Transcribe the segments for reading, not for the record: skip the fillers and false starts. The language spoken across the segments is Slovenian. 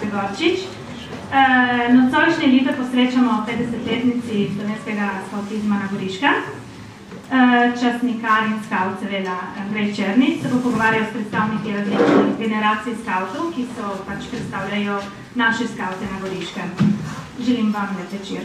Gregorčič. Nocojšnje leto posrečamo 50-letnici slovenskega skautizma na Goriškem. Častnikar in skaut, seveda, Andrej Černic, se bo pogovarjal s predstavniki različnih generacij skautov, ki so pač predstavljajo naše skaute na Goriškem. Želim vam lep večer.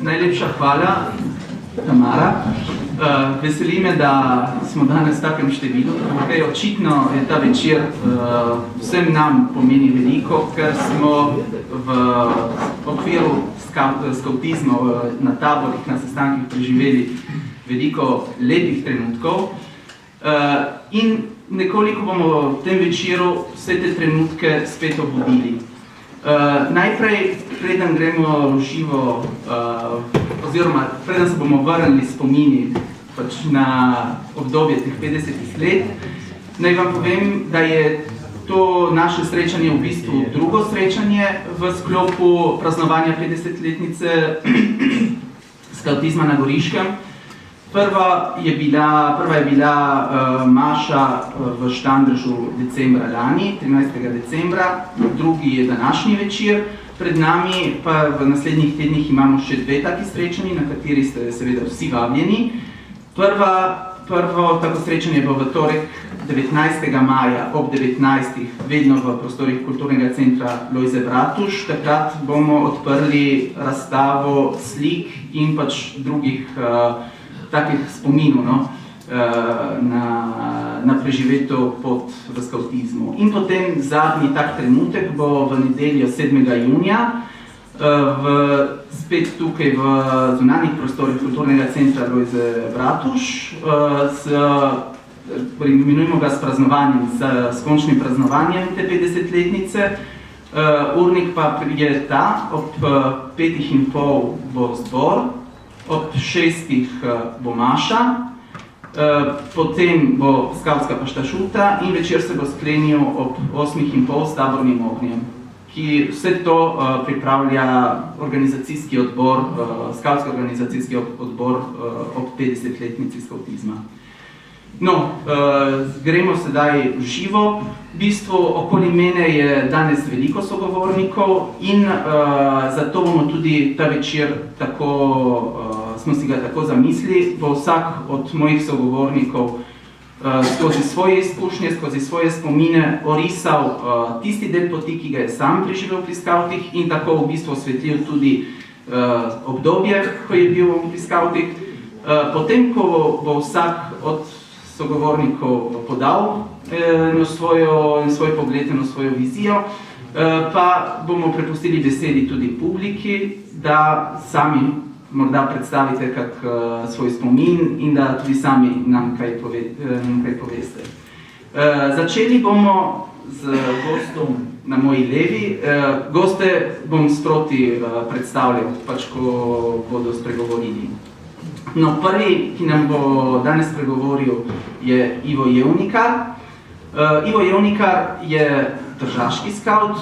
Najlepša hvala, Tamara. Veseli me, da smo danes v takem številu. Očitno je ta večer vsem nam pomeni veliko, ker smo v okviru skautizma na taborih, na sestankih preživeli veliko lepih trenutkov. In nekoliko bomo v tem večeru vse te trenutke spet obudili. Najprej, preden gremo v živo, oziroma preden se bomo vrnili spomini pač na obdobje teh 50 let, naj vam povem, da je to naše srečanje v bistvu drugo srečanje v sklopu praznovanja 50-letnice skautizma na Goriškem. Prva je bila maša v Štandržu decembra lani, 13. decembra, drugi je današnji večer. Pred nami pa v naslednjih tednih imamo še dve taki srečanji, na kateri ste seveda vsi vabljeni. Prvo tako srečanje bo v torek 19. maja ob 19. vedno v prostorih Kulturnega centra Lojze Bratuš. Takrat bomo odprli razstavo slik in pač drugih takih spominov na preživeto pot v skautizmu. In potem zadnji tak trenutek bo v nedeljo 7. junija spet tukaj v zunanjih prostorih Kulturnega centra Lojze Bratuš. Imenujemo ga s praznovanjem, s končnim praznovanjem te 50-letnice. Urnik pa je ta, ob 5:30 bo zbor, ob 6. bo maša, potem bo skautska paštašuta in večer se bo sklenil ob 8:30 s tabornim ognjem, ki vse to pripravlja organizacijski odbor, skautski organizacijski odbor ob 50-letnici skautizma. No, gremo sedaj v živo. V bistvu okoli mene je danes veliko sogovornikov in zato bomo tudi ta večer smo si ga tako zamislili, bo vsak od mojih sogovornikov skozi svoje izkušnje, skozi svoje spomine orisal tisti del poti, ki ga je sam preživel pri skautih in tako v bistvu osvetlil tudi obdobje, ko je bil pri skautih. Potem, ko bo vsak od sogovornikov podal svoj pogled in svojo vizijo, pa bomo prepustili besedi tudi publiki, da sami morda predstavite kak svoj spomin in da tudi sami nam kaj poveste. Začeli bomo z gostom na moji levi. Goste bom sproti predstavljal, pač ko bodo spregovorili. No, prvi, ki nam bo danes pregovoril, je Ivo Jevnikar. Ivo Jevnikar je tržaški skaut,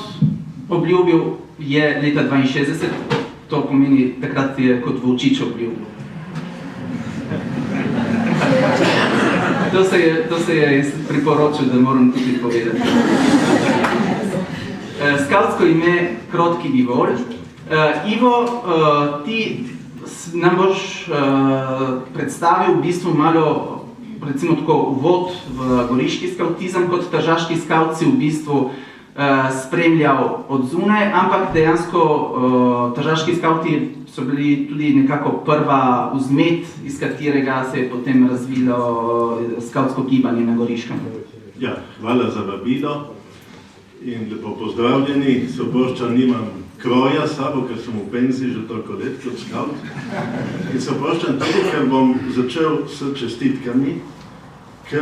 obljubil je leta 62, to pomeni, takrat je kot volčič obljubil. To se je priporočil, da moram tudi povedati. Skautsko ime Krotki Bivol. Ivo, ti nam boš predstavil v bistvu malo, recimo tako, uvod v goriški skautizem, kot tržaški skaut si v bistvu spremljal od zunaj, ampak dejansko tržaški skauti so bili tudi nekako prva vzmet, iz katerega se je potem razvilo skautsko gibanje na Goriškem. Ja, hvala za vabilo in lepo pozdravljeni. Soproščan nimam kroja s sabo, ker sem v penziji že toliko let kot skaut. In soproščan tudi, ker bom začel s čestitkami k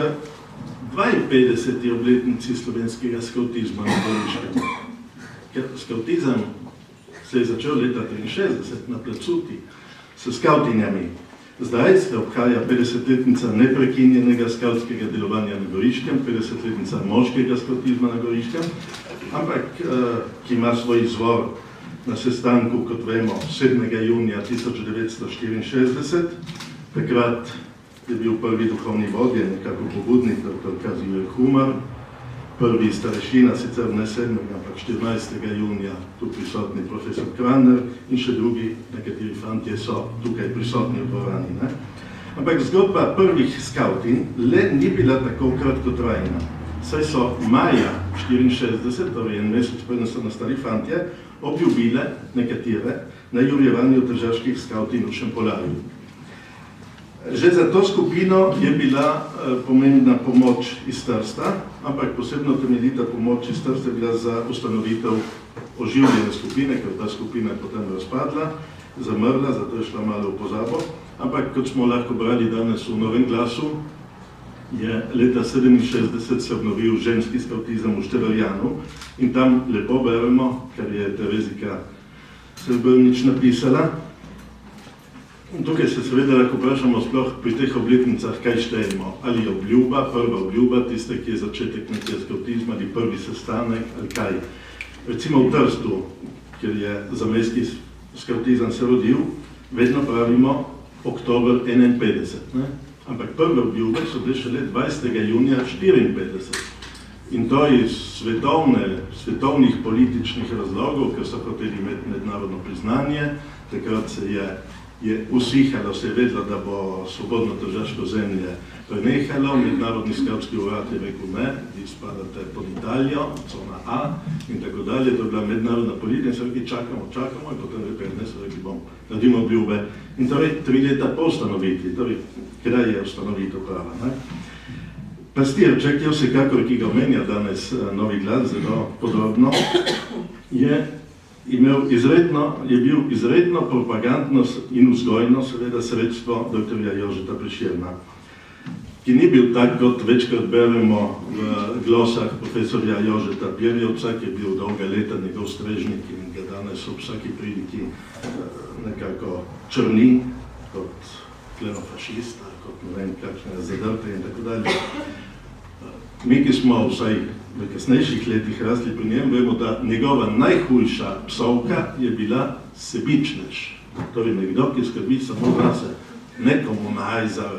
52. obletnici slovenskega skautizma na Goriškem. Ker skautizem se je začel leta 1963 na Placuti s skautinjami. Zdaj se obhaja 50-letnica neprekinjenega skautskega delovanja na Goriškem, 50-letnica moškega skautizma na Goriškem, ampak ki ima svoj izvor na sestanku, kot vemo, 7. junija 1964. Takrat je bil prvi duhovni vodja, nekako pobudnik, dr. Kazimir Humar, prvi starešina, sicer ne 7. ampak 14. junija, tu prisotni profesor Kraner in še drugi, nekateri fantje so tukaj prisotni v dvorani. Ne? Ampak zgodba prvih skautin le ni bila tako kratkotrajna. Saj so maja 1964, torej en mesec preden so nastali fantje, obljubile nekatere na jurjevanju tržaških skautin v Šempolarju. Že za to skupino je bila pomembna pomoč iz Trsta, ampak posebno temeljita pomoč iz Trsta je bila za ustanovitev oživljene skupine, ker ta skupina je potem razpadla, zamrla, zato je šla malo v pozabo. Ampak, kot smo lahko brali danes v Novem glasu, je leta 1967 se obnovil ženski skautizem v Števarjanu in tam lepo beremo, kar je Terezika Srebrnič napisala. Tukaj se seveda lahko vprašamo sploh pri teh obletnicah, kaj štejemo. Ali je obljuba, prva obljuba, tiste, ki je začetek nekaj skautizma, ali prvi sestanek, ali kaj. Recimo v Trstu, kjer je zamejski skautizem se rodil, vedno pravimo oktober 51, ne? Ampak prve obljube so bile šele 20. junija 54. In to iz svetovnih političnih razlogov, ker so hoteli imeti mednarodno priznanje, takrat se je usihalo, se je vedlo, da bo svobodno tržaško zemlje prenehalo, mednarodni skavtski urad je rekel ne, vi spadate pod Italijo, cona A in tako dalje, to je bila mednarodna politika in so rekli čakamo in potem ne so rekli bom, naredimo obljube. In torej 3 leta po ustanovitvi, torej kdaj je ustanovitev prava. Ne? Pastirček je vsekakor, ki ga omenja danes Novi glas zelo podrobno, je bil izredno propagandno in vzgojno seveda sredstvo dr. Jožeta Prešerna, ki ni bil tak, kot večkrat beremo v glosah profesorja Jožeta Pirjevca, ki je bil dolga leta njegov strežnik in ga danes v vsaki priliki nekako črni kot klenofašista, kot ne vem kakšne zadrte in tako dalje. Mi, ki smo vsaj v kasnejših letih rasli pri njem, vemo, da njegova najhujša psovka je bila sebičnež. Torej nekdo, ki skrbi samo zase, nekomu najzar,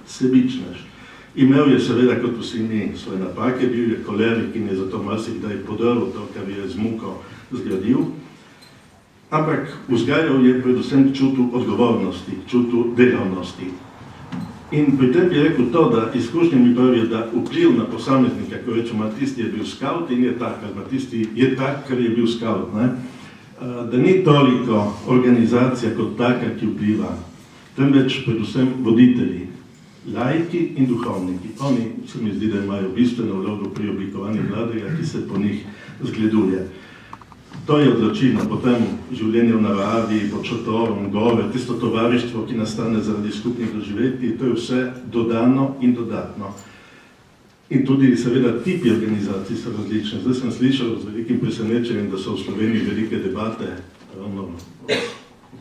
sebičnež. Imel je seveda, kot vsi mi, svoje napake, bil je kolerik in je zato marsikdaj podrl to, kar je z muko zgradil. Ampak vzgajal je predvsem čutu odgovornosti, čutu delavnosti. In pri tem bi rekel to, da izkušnje mi pravijo, da vpliv na posameznika, ko rečemo, tisti je bil skaut in je tak, tisti je tak, ker je bil skaut. Ne? Da ni toliko organizacija kot taka, ki vpliva, temveč predvsem voditelji, laiki in duhovniki. Oni se mi zdi, da imajo bistveno vlogo pri oblikovanju mladega, ki se po njih zgleduje. To je odločilno, potem življenje v naravi, pod šotorom, gore, tisto tovarištvo, ki nastane zaradi skupnih doživetij, to je vse dodano in dodatno. In tudi seveda tipi organizacij so različne. Zdaj sem slišal z velikim presenečenjem, da so v Sloveniji velike debate ravno v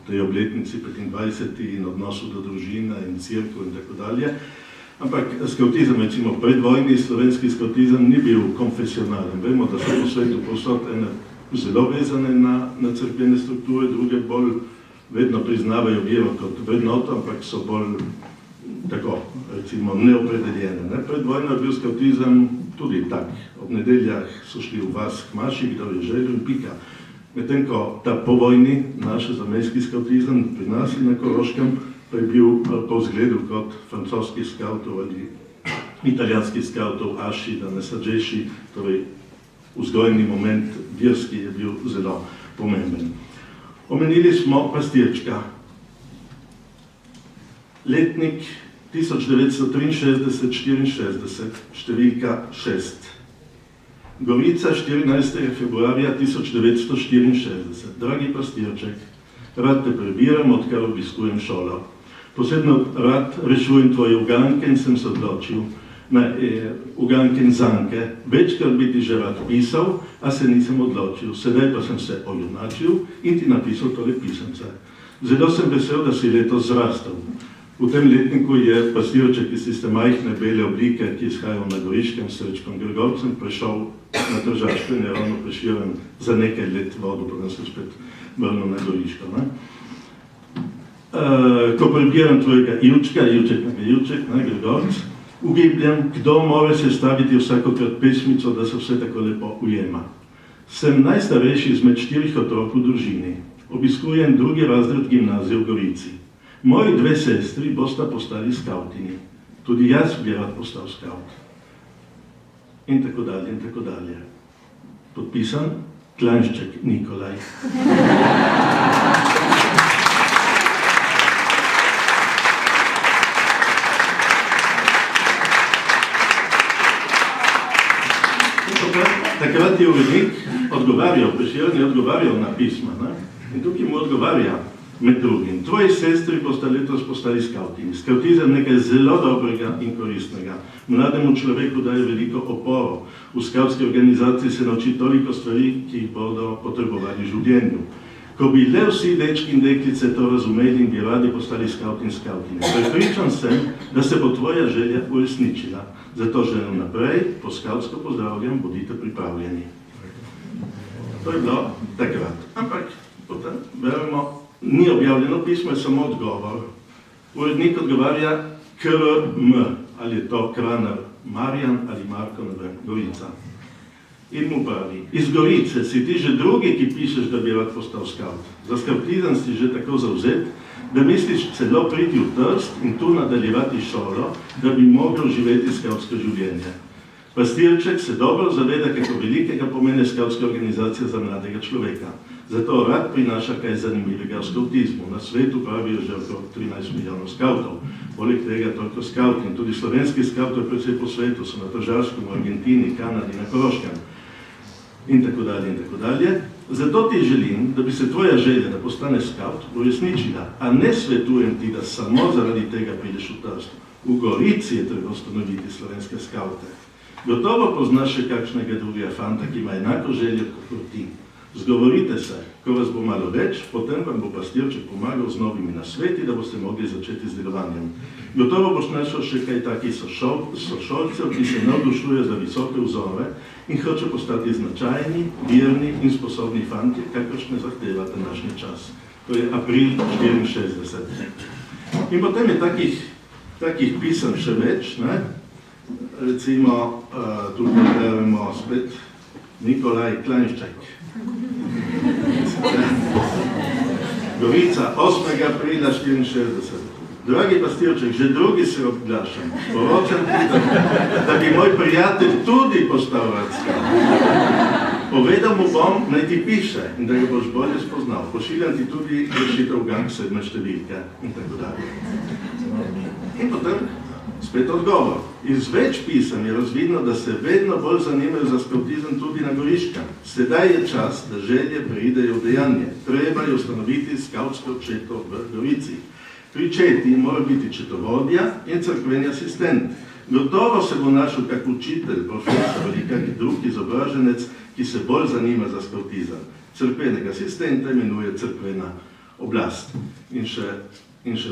tej obletnici 25. in odnosu do družine in cerkev in tako dalje. Ampak skautizem, recimo predvojni slovenski skautizem ni bil konfesionalen. Vemo, da so po svetu povsod ene zelo vezane na cerkvene strukture, druge bolj vedno priznavajo vero kot vrednoto, ampak so bolj tako, recimo, neopredeljene. Ne? Predvojno je bil skautizem tudi tak. Ob nedeljah so šli v vas k maši, kdo je želel in pika. Medtem ko ta povojni, naš zamejski skautizem pri nas in na Koroškem, pa je bil po vzgledu kot francoskih skautov ali italijanskih skautov, Aši, da ne Sadžeši, torej vzgojni moment verski je bil zelo pomemben. Omenili smo pastirčka. Letnik 1963-64, številka 6. Gorica 14. februarja 1964. Dragi pastirček, rad te prebiram, odkar obiskujem šolo. Posebno rad rešujem tvoje uganke in sem se odločil, uganke in zanke. Večkrat bi ti že rad pisal, a se nisem odločil. Sedaj pa sem se ojunačil in ti napisal tole pisemce. Zelo sem vesel, da si letos zrastel. V tem letniku je pastirček iz tiste majhne bele oblike, ki je izhajal na Goriškem s Srečkom Grgovcem, prešel na Tržaško in je ravno Prešeren za nekaj let vodil, potem se spet vrnil na Goriško. Ko prebiram tvojega Ilček, Gregorc, ugibljam, kdo mora sestaviti vsakokrat pesmico, da se vse tako lepo ujema. Sem najstarejši izmed 4 otrok v družini. Obiskujem 2. razred gimnazije v Gorici. Moji 2 sestri bosta postali skavtini. Tudi jaz bi rad postal skavt. In tako dalje, in tako dalje. Podpisan Klanšček Nikolaj. Takrat je urednik odgovarjal, Prešeren je odgovarjal na pisma. In tukaj mu odgovarja med drugim. Tvoji sestri boste letos postali skavtini. Skavtizem nekaj zelo dobrega in koristnega. Mlademu človeku daje veliko oporo. V skavtski organizaciji se nauči toliko stvari, ki jih bodo potrebovali v življenju. Ko bi le vsi dečki in deklice to razumeli in bi radi postali skavti in skavtine. Prepričan sem, da se bo tvoja želja uresničila. Zato želim naprej, po skavtsko pozdravljam, bodite pripravljeni. To je bilo takrat. Ampak potem beremo, ni objavljeno pismo, je samo odgovor. Urednik odgovarja KRM, ali je to Kraner Marjan ali Marko, ne vem, Gorica. In mu pravi, iz Gorice si ti že drugi, ki pišeš, da bi rad postal skavt. Za skavtizem si že tako zavzet, da misliš celo priti v Trst in tu nadaljevati šolo, da bi mogel živeti skavtsko življenje. Pastirček se dobro zaveda, kako velikega pomene skavtska organizacija za mladega človeka. Zato rad prinaša kaj zanimivega v skavtizmu. Na svetu pravijo že okrog 13 milijonov skavtov. Poleg tega toliko skavt in tudi slovenski skavtov predvsej po svetu so na Tržaškem, v Argentini, Kanadi, na Koroškem. In tako dalje, in tako dalje. Zato ti želim, da bi se tvoja želja, da postane skavt, uresničila. A ne svetujem ti, da samo zaradi tega prideš v Trst. V Gorici je treba ustanoviti slovenske skavte. Gotovo poznaš še kakšnega drugega fanta, ki ima enako željo kot ti. Zgovorite se, ko vas bo malo več, potem vam bo pastirček pomagal z novimi nasveti, da boste mogli začeti z delovanjem. Gotovo boš našel še kaj takih sošolcev, ki se navdušuje za visoke vzore in hoče postati značajni, verni in sposobni fanti, kakršne zahteva današnji čas. To je april 64. In potem je takih pisem še več, ne? Recimo, tukaj beremo spet Nikolaj Klanšček. Gorica, 8. aprila 64. Dragi pastirček, že drugi se obglašam. Poročam ti, da bi moj prijatelj tudi postal rad skavt. Povedal mu bom, naj ti piše in da ga boš bolje spoznal. Pošiljam ti tudi rešitev gang 7 številke in tako dalje. In potem spet odgovor. Iz več pisem je razvidno, da se vedno bolj zanimajo za skavtizem tudi na Goriškem. Sedaj je čas, da želje preidejo v dejanje. Treba je ustanoviti skavtsko četo v Gorici. Pri četi mora biti četovodja in cerkveni asistent. Gotovo se bo našel kak učitelj, profesor ali kak drug izobraženec, ki se bolj zanima za skavtizem. Cerkvenega asistenta imenuje cerkvena oblast. In še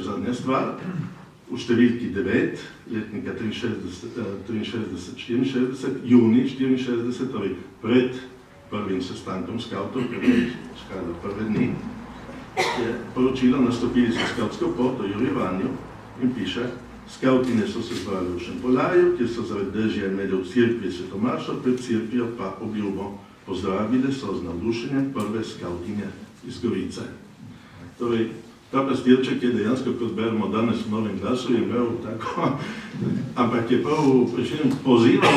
zadnja stvar. V številki 9, letnika 63-64, juni 64, torej pred prvim sestankom skavtov, prve dni, je poročilo, nastopili so skavtsko pot o Jurjevanju in piše, skavtine so se zbrali v Šempolaju, kjer so zaradi dežja imeli v cerkvi Svetomašo, pred cerkvijo pa obljubo. Pozdravili so z navdušenjem prve skavtine iz Gorice. Torej, ta pastirček je dejansko, kot beremo danes v Novem glasu, je imel tako, ampak je prav pozival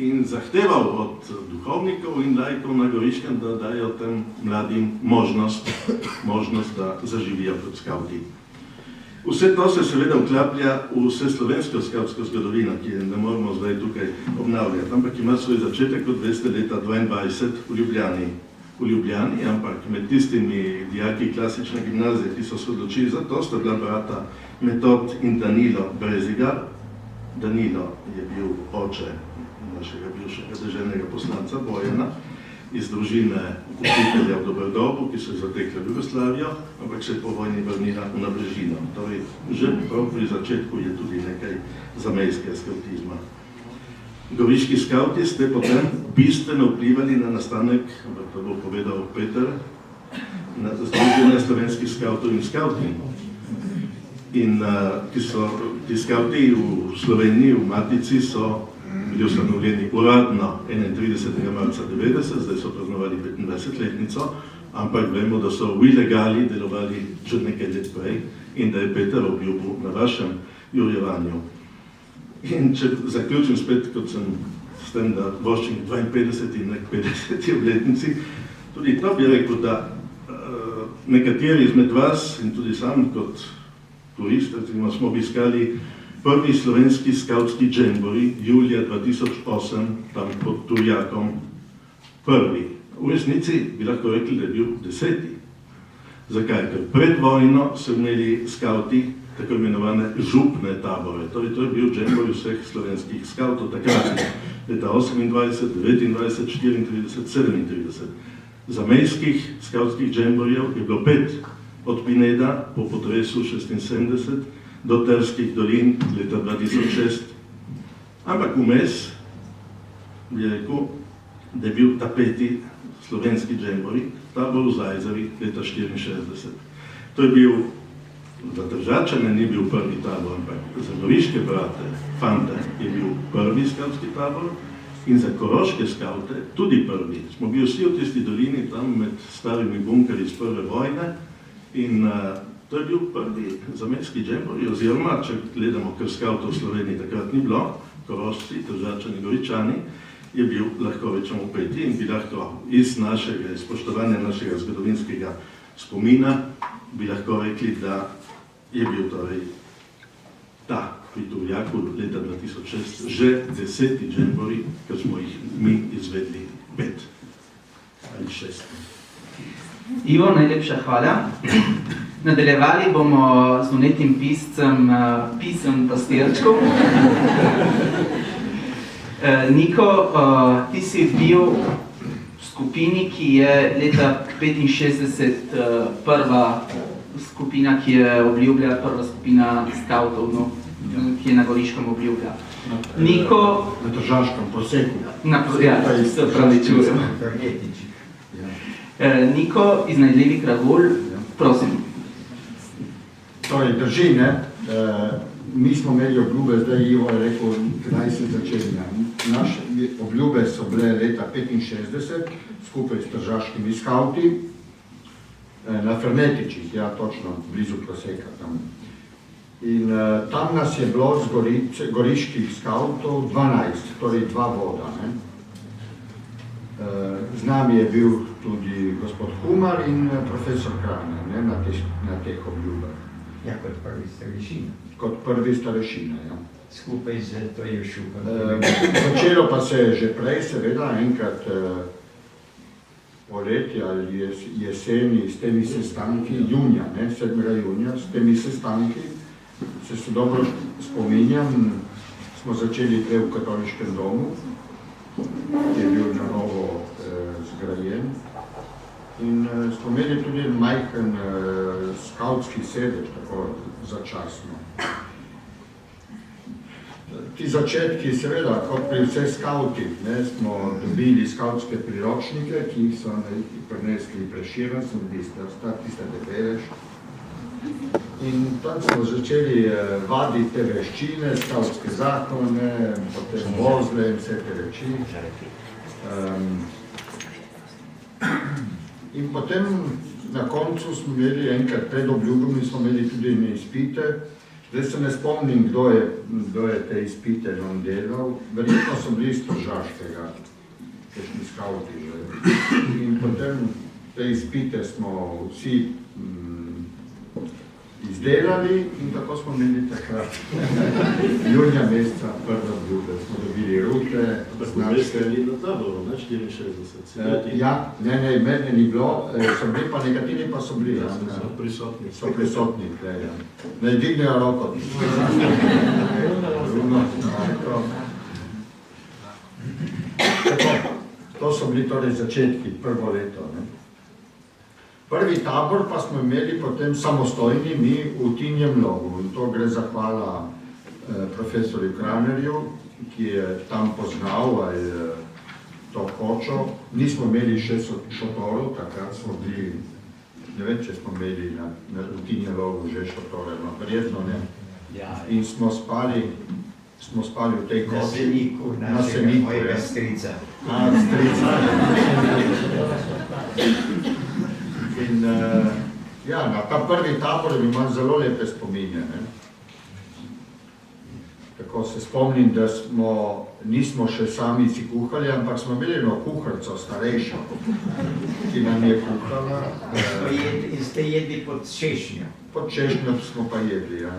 in zahteval od duhovnikov in laikov na Goriškem, da dajo tem mladim možnost, da zaživijo kot skavti. Vse to se seveda vklaplja v vseslovensko skavtsko zgodovino, ki je ne moramo zdaj tukaj obnavljati, ampak ima svoj začetek od 200 leta 22 v Ljubljani, ampak med tistimi dijaki klasične gimnazije, ki so se odločili za to, sta bila brata Metod in Danilo Brezigar. Danilo je bil oče našega bivšega deželnega poslanca Bojana iz družine učitelja v Dobrodobu, ki so zatekla v Jugoslavijo, ampak se je po vojni vrnila v Nabrežino. Torej, že prav pri začetku je tudi nekaj zamejskega skavtizma. Goriški skavti ste potem bistveno vplivali na nastanek, ampak to bo povedal Peter, na Združenje slovenskih skavtov in skavtin. In ti skavti v Sloveniji, v Matici, so bili ustanovljeni uradno 31. marca 90, zdaj so praznovali 25-letnico, ampak vemo, da so v ilegali delovali že nekaj let prej in da je Peter obljubil na vašem jurjevanju. In če zaključim spet, kot sem s tem, da voščim 52 in 50 obletnici, tudi to bi rekel, da nekateri izmed vas in tudi sam kot turist, smo obiskali prvi slovenski skavtski džembori julija 2008, tam pod Turjakom, prvi. V resnici bi lahko rekli, da je bil 10. Zakaj? Ker pred vojno so imeli skavti tako imenovane župne tabore. Torej, to je bil džembor vseh slovenskih skavtov takrat, leta 28, 29, 34, 37. Zamejskih skavtskih džemborjev je bilo 5, od Pineda po potresu 76 do Terskih dolin leta 2006. Ampak vmes bi rekel, da je bil ta 5. slovenski džembori, tabor v Zajzavi leta 64. To je bil, za Tržačane ni bil prvi tabor, ampak za Goriške brate, fante, je bil prvi skavtski tabor in za koroške skavte tudi prvi. Smo bili vsi v tisti dolini, tam med starimi bunkerji iz prve vojne in to je bil prvi zamejski džembori, oziroma, če gledamo, ker skavtov v Sloveniji takrat ni bilo, Korošci, Tržačani, Goričani, je bil lahko rečemo 5. in bi lahko iz našega spoštovanja našega zgodovinskega spomina bi lahko rekli, da je bil torej ta pri Turjaku leta 2006 že 10. džembori, ker smo jih mi izvedli 5 ali 6. Ivo, najlepša hvala. Nadaljevali bomo z unetim pisem pastirčkov. Niko, ti si bil v skupini, ki je leta 65 prva skupina, ki je obljubljala, prva skupina skavtov, no, ki je na Goriškem obljubljala. Niko... Na Tržaškem proseku. Ja, se pravi čujem. Niko, iznajdljivi kragulj, prosim. Torej, drži, ne? Mi smo imeli obljube, zdaj Ivo je rekel, kdaj se začenja. Naše obljube so bile leta 65, skupaj s tržaškimi skavti, na Fernetičih, ja, točno, blizu proseka tam. In tam nas je bilo z goriških skavtov 12, torej 2 voda, ne? Z nami je bil tudi gospod Humar in profesor Kraner, ne, na teh obljubah. Ja, kot prvi starešina. Kot prvi starešina, ja. Skupaj z Tojo Šupom. Začelo pa se je že prej, seveda, enkrat poleti ali jeseni s temi sestanki, junija, ne, 7. junija, s temi sestanki, se dobro spominjam, smo začeli prej v katoliškem domu, ki je bil na novo zgrajen. In smo imeli tudi majhen skavtski sedež, tako začasno. Ti začetki, seveda, kot pri vseh skavtih, smo dobili skavtske priročnike, ki jih so prinesli Prešeren, sem tiste debeleš. In tam smo začeli vaditi te veščine, skavtske zakone, potem vozle in vse te reči. In potem na koncu smo imeli enkrat pred obljubami, smo imeli tudi izpite. Zdaj se ne spomnim, kdo je te izpite nam delal. Verjetno so bili iz Tržaškega, kakšni skavti že. In potem te izpite smo vsi izdelali in tako smo imeli takrat. Junija meseca prve obljube smo dobili rute, značke. Na taboru, ne, 64. Ja, ne, mene ni bilo, so bili pa nekateri pa so bili. So prisotni. So prisotni, ja. Ne dignejo roko. To so bili torej začetki, prvo leto. Prvi tabor pa smo imeli potem samostojni mi v Tinjem Logu. In to gre zahvala profesorju Kranerju, ki je tam poznal to kočo. Nismo imeli še šotorov, takrat smo bili ne vem, če smo imeli na Tinjelovu že šotore, no, verjetno ne. Ja, In smo spali v tej na koči. Seniku, Na Seniku, mojega ja. strica. Strica. In ja, na ta prvi tabor imam zelo lepe spominje. Ne? Tako se spomnim, da nismo še sami si kuhali, ampak smo imeli eno kuharico starejšo, ki nam je kuhala. In ste jedli pod češnjo. Pod češnjo smo pa jedli. Ja.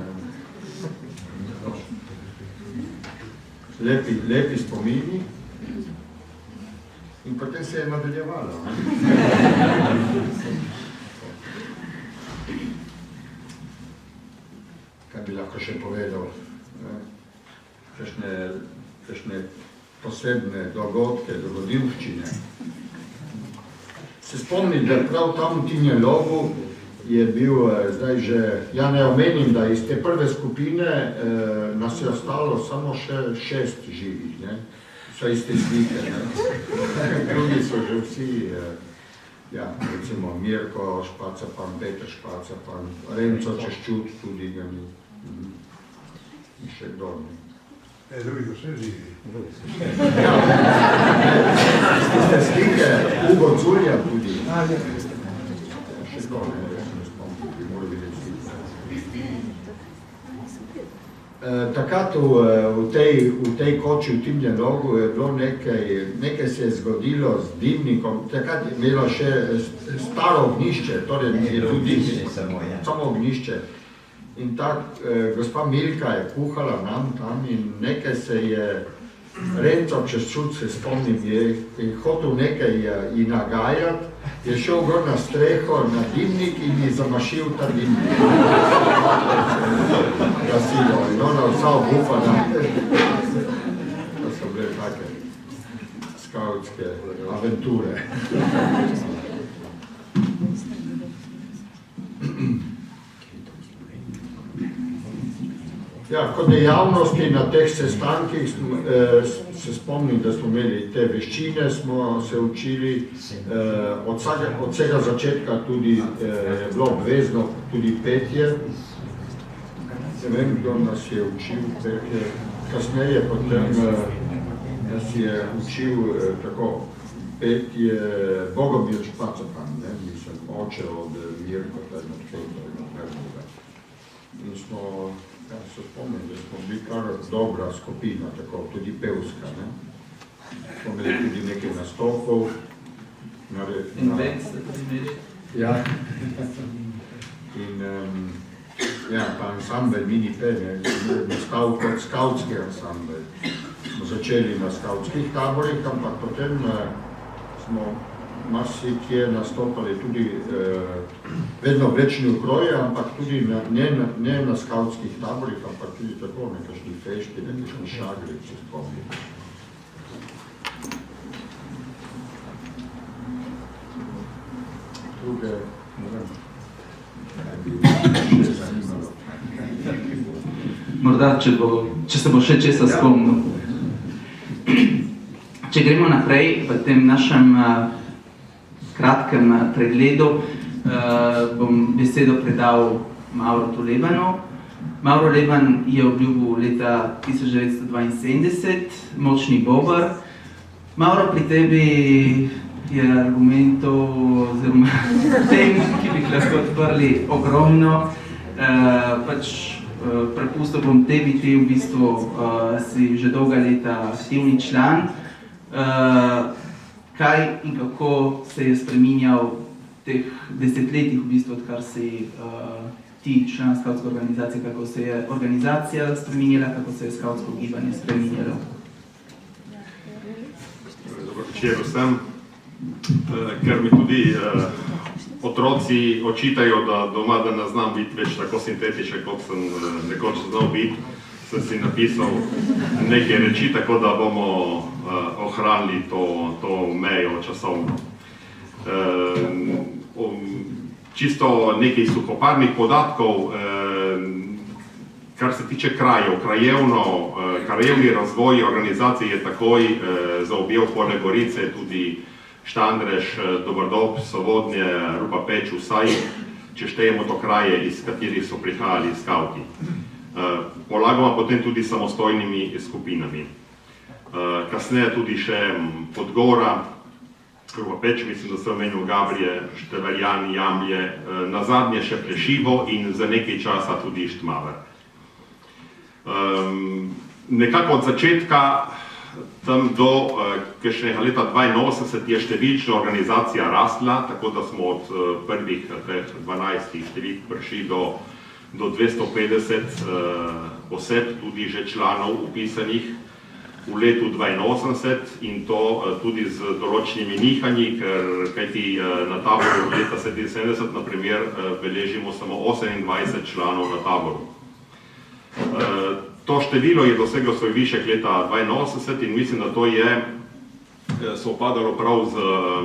Lepi spomini. In potem se je nadaljevalo. Kaj bi lahko še povedal? Kakšne posebne dogodivščine. Se spomnim, da prav tam v Tinjelovu je bil zdaj že, ja ne omenim, da iz te prve skupine nas je ostalo samo še 6 živih, ne? So iste slike, ne? Drugi so že vsi, ja, recimo Mirko Špacapan, Peter Špacapan, Renco Češčut tudi ga ni. In še kdo ne. Drugi so vse živi. Ja, tiste slike, Hugo Culja tudi. Še kdo ne. Takrat v tej koči v Tinjelovu je bilo nekaj se je zgodilo z dimnikom, takrat je imelo še staro ognjišče, torej je tudi samo ognjišče. In gospa Milka je kuhala nam tam in nekaj se je, Renco Češčut se spomnim, je hotel nekaj ji nagajati, je šel gor na streho, na dimnik in ji zamašil ta dimnik. Gasilo in ona vsa obupana. To so bile take skavtske aventure. Ja, kot dejavnosti na teh sestankih se spomnim, da smo imeli te veščine, smo se učili, od vsega začetka tudi je bilo obvezno tudi petje. Ne vem, kdo nas je učil petje. Kasneje potem nas je učil tako petje Bogomir Špacapan, mislim, oče od Mirkota in od Petra in od Pernoga. In smo, ja, se spomnim, da smo bili kar dobra skupina, tako tudi pevska, ne. Smo imeli tudi nekaj nastopov. In več ste tudi imeli? Ja. In ja, pa ansambel Mini P, nastal kot skavtski ansambel. Smo začeli na skavtskih taborih, ampak potem smo marsikje nastopali tudi vedno vlečni ukroje, ampak tudi ne na skavtskih taborih, ampak tudi tako nekakšni fešti, nekakšni šagri, če spomnim. Druge, ne vem, kaj bi še zanimalo. Morda, če se bo še česa spomnil. Če gremo naprej v tem našem kratkem pregledu, bom besedo predal Mavrotu Lebanu. Mavro Leban je obljubil leta 1972, močni bobar. Mavro, pri tebi je argumentov oziroma tem, ki bi lahko odprli, ogromno. Prepustil bom tebi, ti v bistvu si že dolga leta aktivni član. Kaj in kako se je spreminjal v teh desetletjih, v bistvu, odkar si ti član skavtske organizacije, kako se je organizacija spreminjala, kako se je skavtsko gibanje spreminjalo? Dobro večer vsem, ker mi tudi otroci očitajo, da doma da ne znam biti več tako sintetičen, kot sem nekoč znal biti, sem si napisal nekaj reči, tako da bomo ohranili to mejo časovno. Čisto nekaj suhoparnih podatkov, kar se tiče krajev. Krajevni razvoj organizacije je takoj zaobjel poleg Gorice tudi Štandrež, Dobrodob, Sovodnje, Rupa Peč, vsaj, če štejemo to kraje, iz katerih so prihajali skauti. Polagamo potem tudi samostojnimi skupinami. Kasneje tudi še Podgora, Rupa Peč, mislim, da se omenil Gabrije, Števerjan, Jamlje, nazadnje še Prešivo in za nekaj časa tudi Štmaver. Nekako od začetka, tam do kakšnega leta 82 je številčna organizacija rastla, tako da smo od prvih 12 številk prišli do 250 oseb, tudi že članov upisanih v letu 82 in to tudi z določenimi nihanji, kajti na taboru leta 77 na primer beležimo samo 28 članov na taboru. To število je doseglo svoj višek leta 82 in mislim, da to je sovpadalo prav z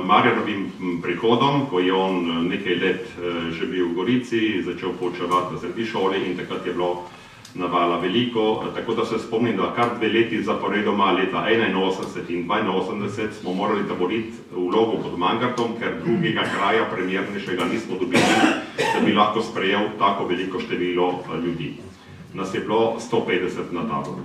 Marjanovim prihodom, ko je on nekaj let že bil v Gorici, začel poučevati v srednji šoli in takrat je bilo navala veliko, tako da se spomnim, da kar 2 leti zaporedoma, leta 81 in 82 smo morali taboriti v Logu pod Mangartom, ker drugega kraja primernejšega nismo dobili, da bi lahko sprejel tako veliko število ljudi. Nas je bilo 150 na taboru.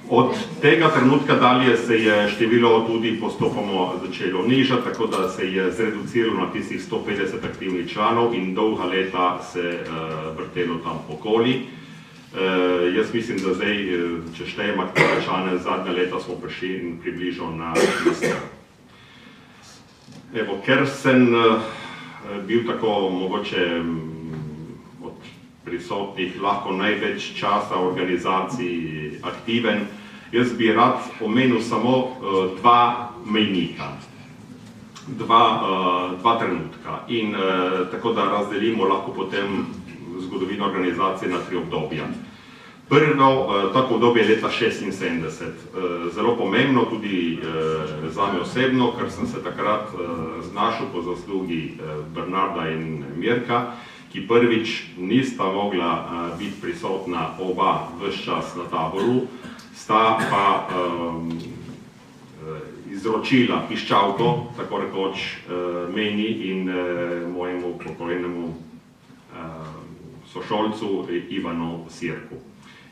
Od tega trenutka dalje se je število tudi postopoma začelo nižati, tako da se je zreduciralo na tistih 150 aktivnih članov in dolga leta se vrtelo tam okoli. Jaz mislim, da zdaj, če štejem aktivne člane, zadnja leta smo prišli približno na 100. Evo, ker sem bil tako mogoče prisotnih lahko največ časa organizacij aktiven, jaz bi rad omenil samo 2 mejnika, 2 trenutka in tako da razdelimo lahko potem zgodovino organizacije na 3 obdobja. Prvo, tako obdobje leta 76, zelo pomembno tudi zame osebno, ker sem se takrat znašel po zaslugi Bernarda in Mirka, ki prvič nista mogla biti prisotna oba ves čas na taboru, sta pa izročila piščalko, tako rekoč meni in mojemu pokojnemu sošolcu Ivanu Sirku.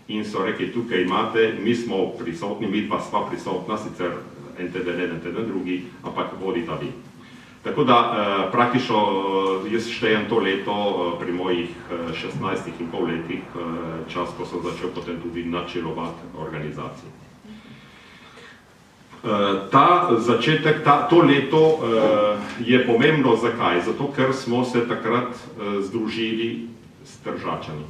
In so rekli, tukaj imate, mi smo prisotni, mi pa sva prisotna, sicer en teden eden, teden drugi, ampak vodita vi. Tako da praktično jaz štejem to leto pri mojih 16,5 letih, čas, ko sem začel potem tudi načelovati organizacijo. Ta začetek, to leto je pomembno zakaj? Zato, ker smo se takrat združili s Tržačani.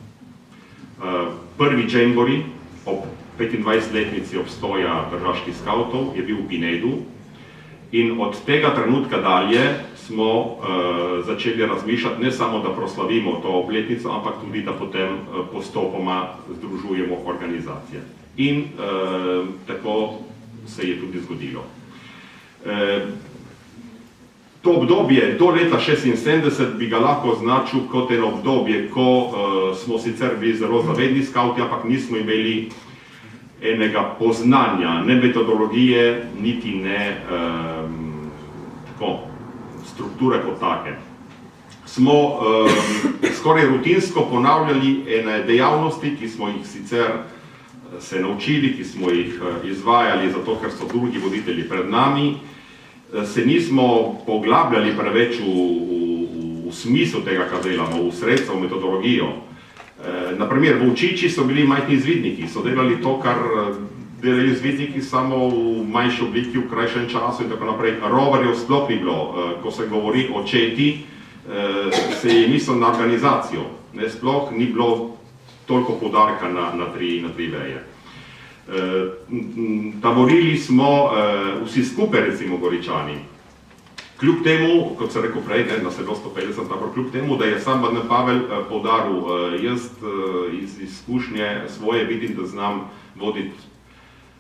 Prvi džembori ob 25-letnici obstoja tržaških skavtov je bil v Pinedu. In od tega trenutka dalje smo začeli razmišljati ne samo, da proslavimo to obletnico, ampak tudi, da potem postopoma združujemo organizacije. In tako se je tudi zgodilo. To obdobje do leta 76 bi ga lahko označil kot eno obdobje, ko smo sicer bili zelo zavedni skavti, ampak nismo imeli enega poznanja, ne metodologije, niti ne strukture kot take. Smo skoraj rutinsko ponavljali ene dejavnosti, ki smo jih sicer se naučili, ki smo jih izvajali, zato ker so drugi voditelji pred nami. Se nismo poglabljali preveč v smislu tega, kar delamo, v sredstvo, v metodologijo. Naprimer, v Učiči so bili majhni izvidniki, so delali to, kar delajo izvidniki, samo v manjši obliki, v krajšem času in tako naprej. Rovarjev sploh ni bilo, ko se govori o četi, se je mislil na organizacijo, sploh ni bilo toliko poudarka na tri veje. Taborili smo vsi skupaj, recimo Goričani. Kljub temu, kot sem rekel prej, nas je bilo 150 tabor, kljub temu, da je sam Badne Pavel poudaril, jaz iz izkušnje svoje vidim, da znam voditi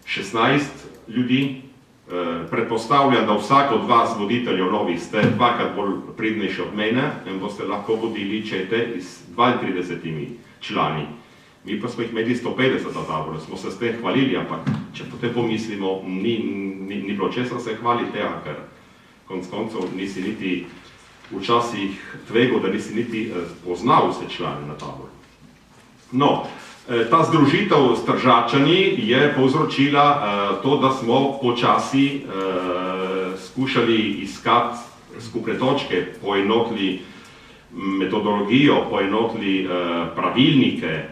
16 ljudi. Predpostavljam, da vsak od vas voditeljev novih ste dvakrat bolj pridnejši od mene in boste lahko vodili čete s 32 člani. Mi pa smo jih imeli 150 na taboru, smo se s tem hvalili, ampak če potem pomislimo, ni bilo česa se hvali tega, ker konc koncev nisi niti včasih tvegal, da nisi niti poznal vse člane na taboru. No, ta združitev s Tržačani je povzročila to, da smo počasi skušali iskati skupne točke, poenotili metodologijo, poenotili pravilnike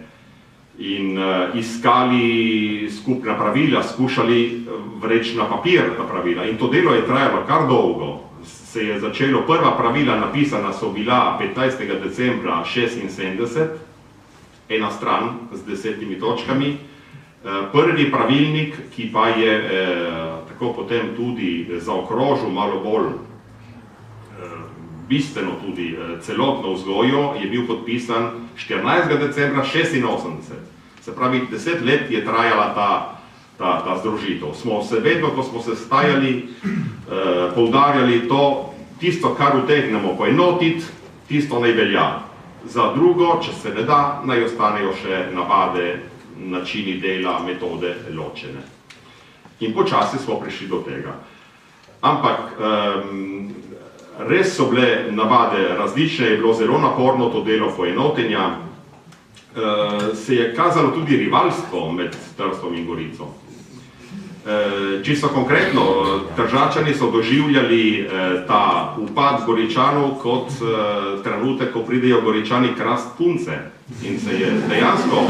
in iskali skupna pravila, skušali vreči na papir ta pravila. In to delo je trajalo kar dolgo. Se je začelo, prva pravila napisana so bila 15. decembra 1976, ena stran z 10 točkami. Prvi pravilnik, ki pa je tako potem tudi zaokrožil malo bolj bistveno tudi celotno vzgojo, je bil podpisan 14. decembra 1986. Se pravi, 10 let je trajala ta združitev. Smo se vedno, ko smo se stajali, poudarjali to, tisto, kar utegnemo poenotiti, tisto naj velja. Za drugo, če se ne da, naj ostanejo še navade, načini dela, metode ločene. In počasi smo prišli do tega. Ampak res so bile navade različne, je bilo zelo naporno to delo poenotenja. Se je kazalo tudi rivalstvo med Trstom in Gorico. Čisto konkretno, Tržačani so doživljali ta upad Goričanov kot trenutek, ko pridejo Goričani krast punce. In se je dejansko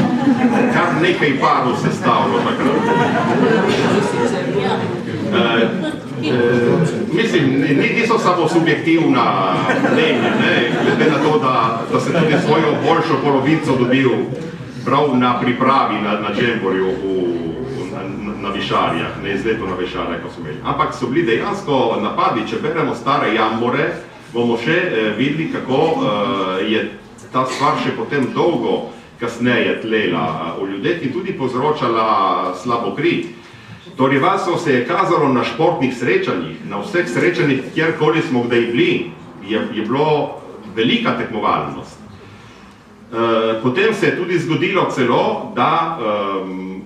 kar nekaj parov sestavilo takrat. Mislim, niso samo subjektivna mnenja, glede na to, da se tudi svojo boljšo polovico dobil prav na pripravi na džemborju na Višarjah, ne izletu na Višarjah, ko so imeli. Ampak so bili dejansko napadi, če beremo stare jambore, bomo še videli, kako je ta stvar še potem dolgo kasneje tlela v ljudeh in tudi povzročala slabo kri. To rivalstvo se je kazalo na športnih srečanjih, na vseh srečanjih, kjerkoli smo kdaj bili, je bilo velika tekmovalnost. Potem se je tudi zgodilo celo, da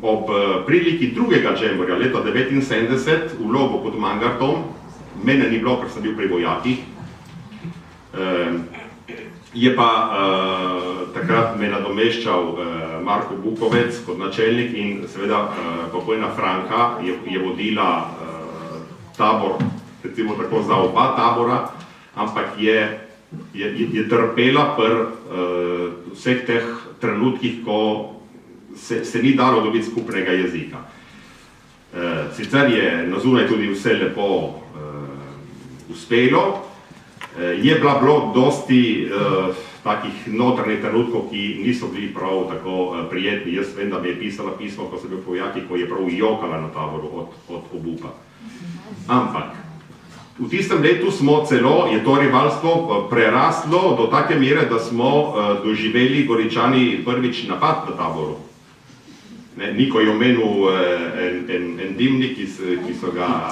ob priliki drugega džemborja leta 1979 v Logu pod Mangartom, mene ni bilo, ker sem bil pri vojakih, je pa takrat me nadomeščal Marko Bukovec kot načelnik in seveda pokojna Franka je vodila tabor, recimo tako za oba tabora, ampak je trpela pri vseh teh trenutkih, ko se ni dalo dobiti skupnega jezika. Sicer je na zunaj tudi vse lepo uspelo, je bilo dosti takih notranjih trenutkov, ki niso bili prav tako prijetni. Jaz vem, da mi je pisala pismo, ko sem bil po vojakih, ko je prav jokala na taboru od obupa. Ampak v tistem letu smo celo, je to rivalstvo preraslo do take mere, da smo doživeli Goričani prvič napad na taboru. Niko je omenil en dimnik, ki so ga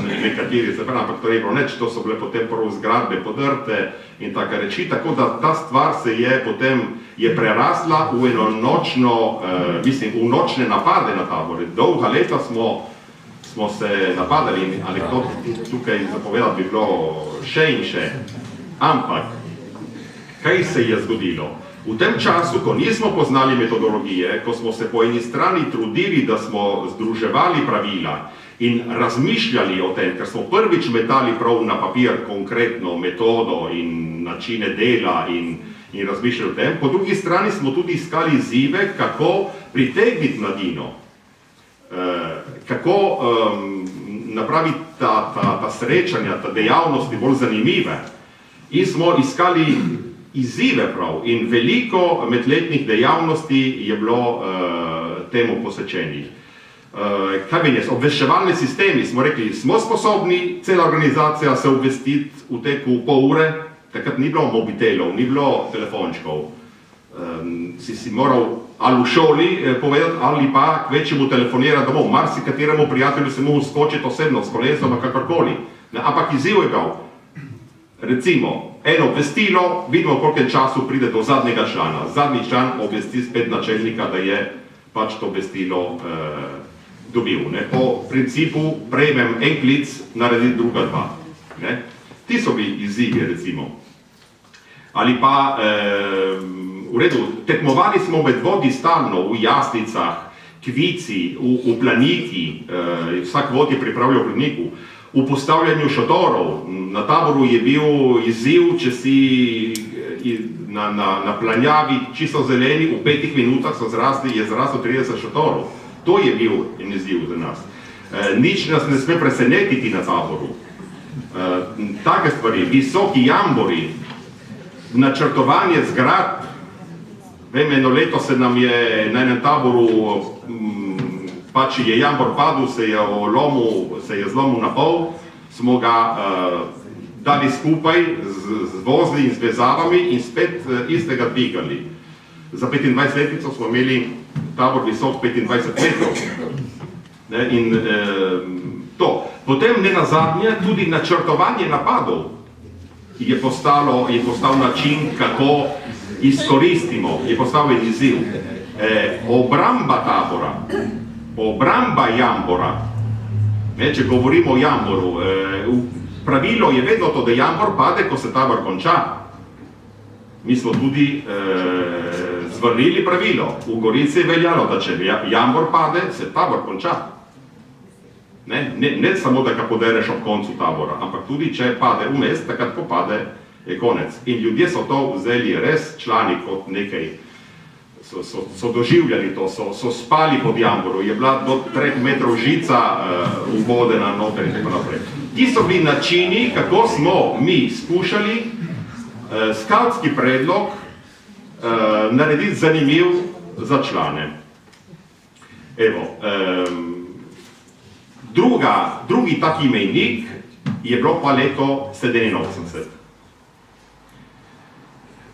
nekateri se pravi, ampak to je bilo neč, to so bile potem prav zgradbe podrte in taka reči, tako da ta stvar se je potem prerasla v eno nočno, v nočne napade na tabore. Dolga leta smo se napadali in anekdoti tukaj zapovedati bi bilo še in še. Ampak, kaj se je zgodilo? V tem času, ko nismo poznali metodologije, ko smo se po eni strani trudili, da smo združevali pravila in razmišljali o tem, ker smo prvič metali prav na papir konkretno metodo in načine dela in razmišljali o tem, po drugi strani smo tudi iskali izzive, kako pritegniti mladino, kako napraviti ta srečanja, ta dejavnosti bolj zanimive. In smo iskali izzive prav in veliko medletnih dejavnosti je bilo temu posvečenih. Kaj bi nes, obveščevalni sistemi, smo rekli, smo sposobni, cela organizacija se obvestiti v teku pol ure, takrat ni bilo mobitelov, ni bilo telefončkov. Si moral ali v šoli povedati, ali pa k večjemu telefonirati domov, marsikateremu prijatelju se mu skočiti osebno s kolesom, kakorkoli. Ampak izziv je bil. recimo, eno obvestilo, vidimo, v kolkem času pride do zadnjega člana. Zadnji član obvesti spet načelnika, da je pač to obvestilo dobil. Ne? Po principu prejmem en klic, naredim druga dva. Ne? Ti so bili izzivi, recimo. Ali pa, v redu, tekmovali smo med vodi stalno, v jaslicah, kvici, v planiki, vsak vod je pripravljal v planiku, v postavljanju šotorov. Na Taboru je bil izziv, če si na planjavi čisto zeleni, v 5 minutah je zraslo 30 šotorov. To je bil en izziv za nas. Nič nas ne sme presenetiti na Taboru. Take stvari, visoki jambori, načrtovanje zgradb. Vem, eno leto se nam je na enem taboru, pač je jambor padel, se je zlomil na pol, smo ga dali skupaj z vozli in z vezavami in spet istega dvigali. Za 25-letnico smo imeli tabor visok 25 metrov. In to. Potem nenazadnje tudi načrtovanje napadov je postal način, kako izkoristimo, je postal en izziv. Obramba tabora, obramba jambora, če govorimo o jamboru, pravilo je vedno to, da jambor pade, ko se tabor konča. Mi smo tudi zvrnili pravilo. V Gorici je veljalo, da če jambor pade, se tabor konča. Ne samo, da ga podereš ob koncu tabora, ampak tudi, če pade vmes, takrat ko pade, je konec. In ljudje so to vzeli res člani kot nekaj, so doživljali to, so spali pod jamboru, je bila do 3 metrov žica uvodena noter in tako naprej. Ti so bili načini, kako smo mi skušali skavtski predlog narediti zanimiv za člane. Evo, drugi taki mejnik je bilo pa leto 87.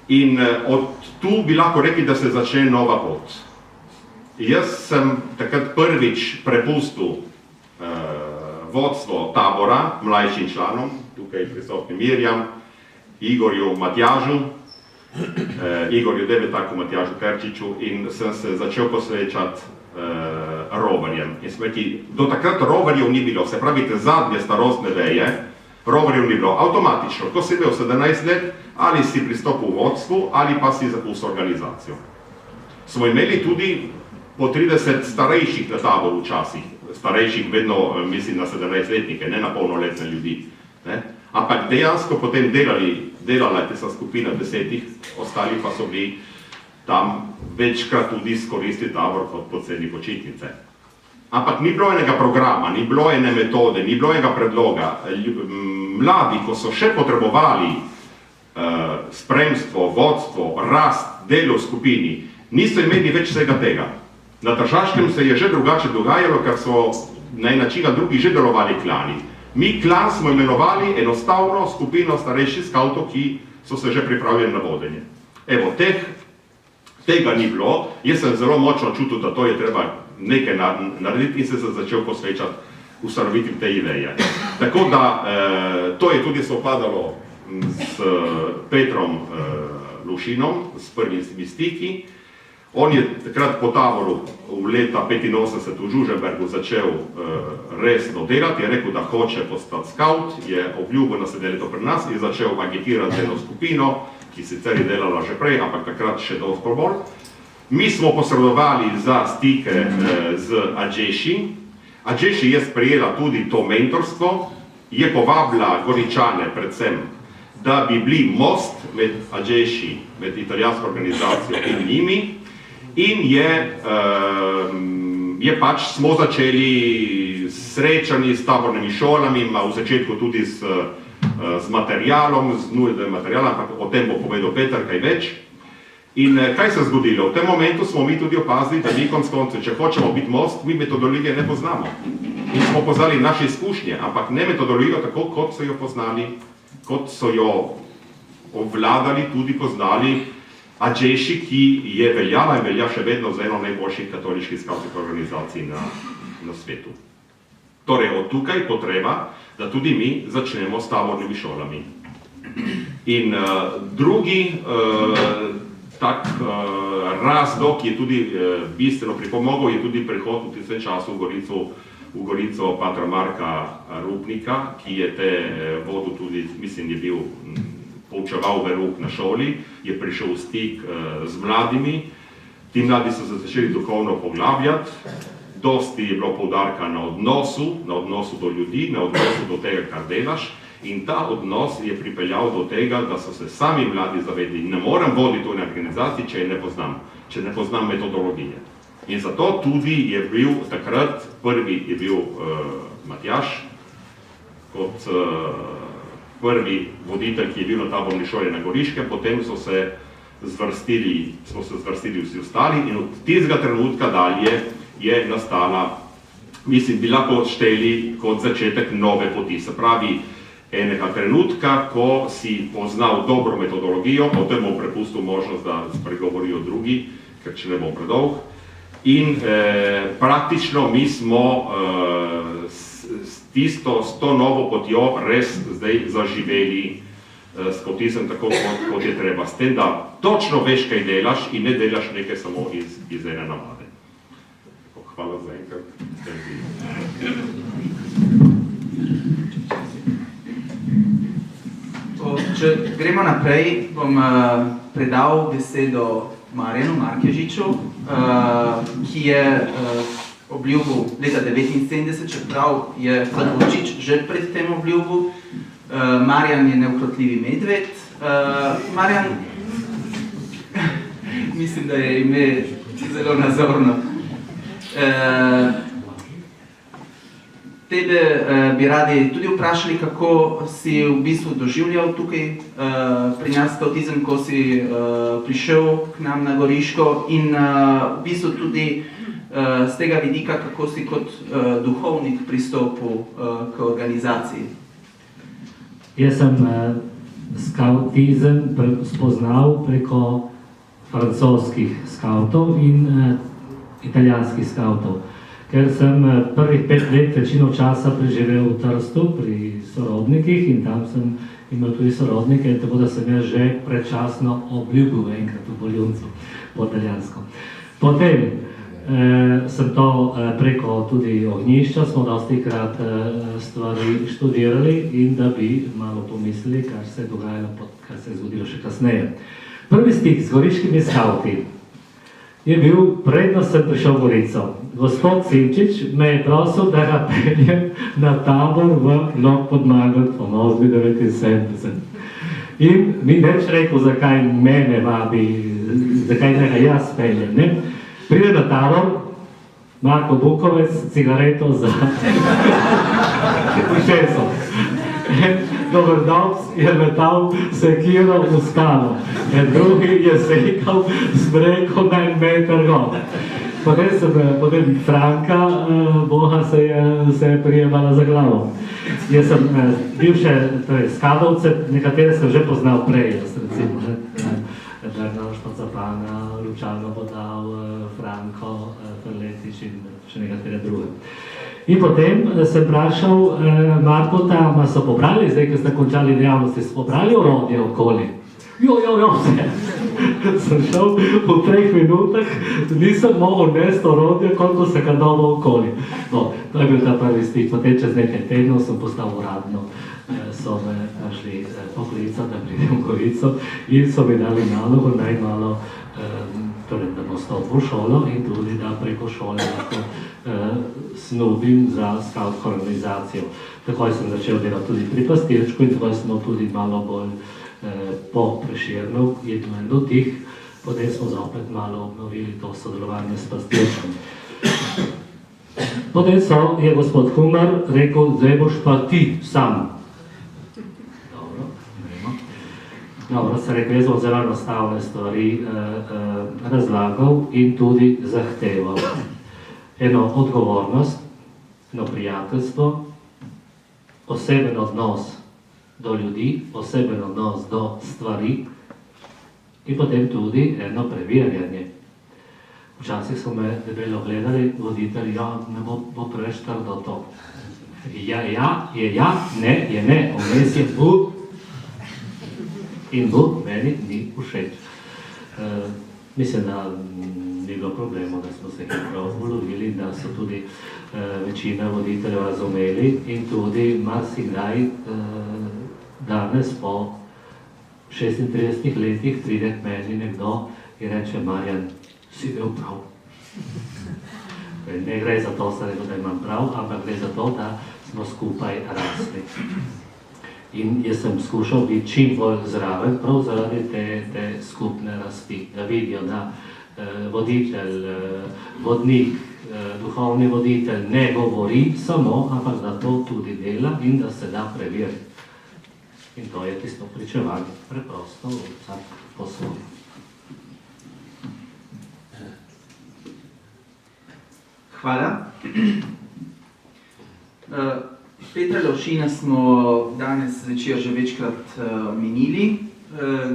In od tu bi lahko rekli, da se začne nova pot. Jaz sem takrat prvič prepustil vodstvo tabora mlajšim članom, tukaj prisotnim Mirjam, Igorju Matjažu, Igorju Debetaku, Matjažu Perčiču in sem se začel posvečati rovarjem. In smeti, do takrat rovarjev ni bilo, se pravi, te zadnje starostne veje, rovarjev ni bilo avtomatično. Ko si bil 17 let, ali si pristopil v vodstvu, ali pa si zapustil organizacijo. Smo imeli tudi po 30 starejših na taboru včasih. Starejših vedno mislim na 17-letnike, ne na polnoletne ljudi. Ne? Ampak dejansko potem delala je tista skupina 10, ostali pa so bili tam večkrat tudi izkoristili tabor kot poceni počitnice. Ampak ni bilo enega programa, ni bilo ene metode, ni bilo enega predloga. Mladi, ko so še potrebovali spremstvo, vodstvo, rast, delo v skupini, niso imeli več vsega tega. Na Tržaškem se je že drugače dogajalo, ker so na enačiga drugi že delovali klani. Mi klan smo imenovali enostavno skupino starejših skavtov, ki so se že pripravili na vodenje. Evo, tega ni bilo, jaz sem zelo močno čutil, da to je treba nekaj narediti in se začel posvečati ustanovitim te ideje. Tako da to je tudi sopadalo s Petrom Lušinom, s prvimi stiki. On je takrat po taboru v leta 85 v Žužembergu začel resno delati, je rekel, da hoče postati skavt, je obljubil naslednje leto pri nas in začel agitirati eno skupino, ki sicer je delala že prej, ampak takrat še dosti bolj. Mi smo posredovali za stike z Adžeši. Adžeši je sprejela tudi to mentorstvo, je povabila Goričane predvsem, da bi bili most med Adžeši, med italijansko organizacijo in njimi, in pač smo začeli srečanji s tabornimi šolami, v začetku tudi z materialom, z nujnim materialom, ampak o tem bo povedal Peter kaj več. In kaj se je zgodilo? V tem momentu smo mi tudi opazili, da mi konc koncev, če hočemo biti most, mi metodologije ne poznamo. In smo poznali naše izkušnje, ampak ne metodologijo tako, kot so jo poznali, kot so jo obvladali, tudi poznali Adžeši, ki je veljala in velja še vedno za eno najboljših katoliških skavtskih organizacij na svetu. Torej, od tukaj potreba, da tudi mi začnemo s tabornimi šolami. In drugi tak razlog je tudi bistveno pripomogel, je tudi prihod v tistem času v Gorico patra Marka Rupnika, ki je te vodil tudi, mislim, je bil poučeval verouk na šoli, je prišel v stik z mladimi. Ti mladi so se začeli duhovno poglabljati, dosti je bilo poudarka na odnosu do ljudi, na odnosu do tega, kar delaš. In ta odnos je pripeljal do tega, da so se sami mladi zavedli, ne morem voditi v organizaciji, če ne poznam metodologije. In zato tudi je bil takrat, prvi je bil Matjaž, kot prvi voditelj, ki je bil na taborni šoli na Goriškem, potem smo se zvrstili vsi ostali in od tistega trenutka dalje je nastala, mislim, bi lahko šteli kot začetek nove poti. Se pravi, enega trenutka, ko si poznal dobro metodologijo, potem bom prepustil možnost, da spregovorijo drugi, ker če ne bom predolg. In praktično mi smo s to novo potjo res zdaj zaživeli skautizem tako, kot je treba. S tem, da točno veš, kaj delaš in ne delaš nekaj samo iz ene navade. Hvala za enkrat. Če gremo naprej, bom predal besedo Marjanu Markežiču, ki je obljubil leta 1979, čeprav je Fadovčič že pred tem obljubil. Marjan je neukrotljivi medved. Marjan, mislim, da je ime zelo nazorno. Tebe bi radi tudi vprašali, kako si v bistvu doživljal tukaj pri nas skautizem, ko si prišel k nam na Goriško in v bistvu tudi z tega vidika, kako si kot duhovnik pristopil k organizaciji. Jaz sem skautizem spoznal preko francoskih skautov in italijanskih skautov. Ker sem prvih 5 let večino časa preživel v Trstu pri sorodnikih in tam sem imel tudi sorodnike, tako da sem jaz že predčasno obljubil enkrat v Boljuncu po italijansko. Potem sem to preko tudi ognjišča, smo dostikrat stvari študirali in da bi malo pomislili, kar se je dogajalo, kar se je zgodilo še kasneje. Prvi stik z goriškimi skauti je bil, predno sem prišel v Gorico. Gospod Simčič me je prosil, da ga peljem na tabor v Lok pod Maglet, famozni 79. In mi neč rekel, zakaj mene vabi, zakaj nekaj jaz peljem, ne? Pride na tabor, Marko Bukovec, cigareto za ušeso. Dobrodovc je metal sekiro v skalo, drugi je sekal smreko na 1 meter gor. Potem Franka, Boha se je prijemala za glavo. Jaz sem bil še skadovce, nekatere sem že poznal prej, jaz recimo, Bernard Špacapana, Lučano Bodal, Franko, Ferletič in še nekatere druge. In potem sem vprašal Markota, ma so pobrali, zdaj, ko ste končali dejavnosti, so pobrali orodje okoli? Jo, vse. Sem šel v 3 minutah, nisem mogel nesti orodje, koliko se ga dobo okoli. No, to je bil ta prvi stik, potem čez nekaj tednov sem postal uradno. So me našli poklicati, da pridem v Gorico in so mi dali nalogo najmalo, torej da bom stopil v šolo in tudi da preko šole lahko snubim za skautsko organizacijo. Takoj sem začel delati tudi pri pastirčku in takoj smo tudi malo bolj po Prešernu jedmen do tih, potem smo zopet malo obnovili to sodelovanje s pastirčkom. Potem je gospod Humar rekel, zdaj boš pa ti sam. Dobro, se rekel, jaz bom zelo enostavne stvari razlagal in tudi zahteval. Eno odgovornost, eno prijateljstvo, oseben odnos do ljudi, oseben odnos do stvari in potem tudi eno preverjanje. Včasih so me debelo gledali, voditelji, ne bo preveč trdo to. Ja, je ja, ne, je ne, vmes je In bo meni ni všeč. Mislim, da ni bilo problemov, da smo se hitro ulovili, da so tudi večina voditeljev razumeli in tudi marsikdaj danes po 36 letih pride k meni nekdo in reče: Marjan, si imel prav. Ne gre za to, da imam prav, ampak gre za to, da smo skupaj rasli. In jaz sem skušal biti čim bolj zraven, prav zaradi te skupne rasti, da vidijo, da voditelj, vodnik, duhovni voditelj ne govori samo, ampak da to tudi dela in da se da preveriti. In to je tisto pričevanje, preprosto, vsak po svojem. Hvala. Petra Lovšina smo danes večer že večkrat menili.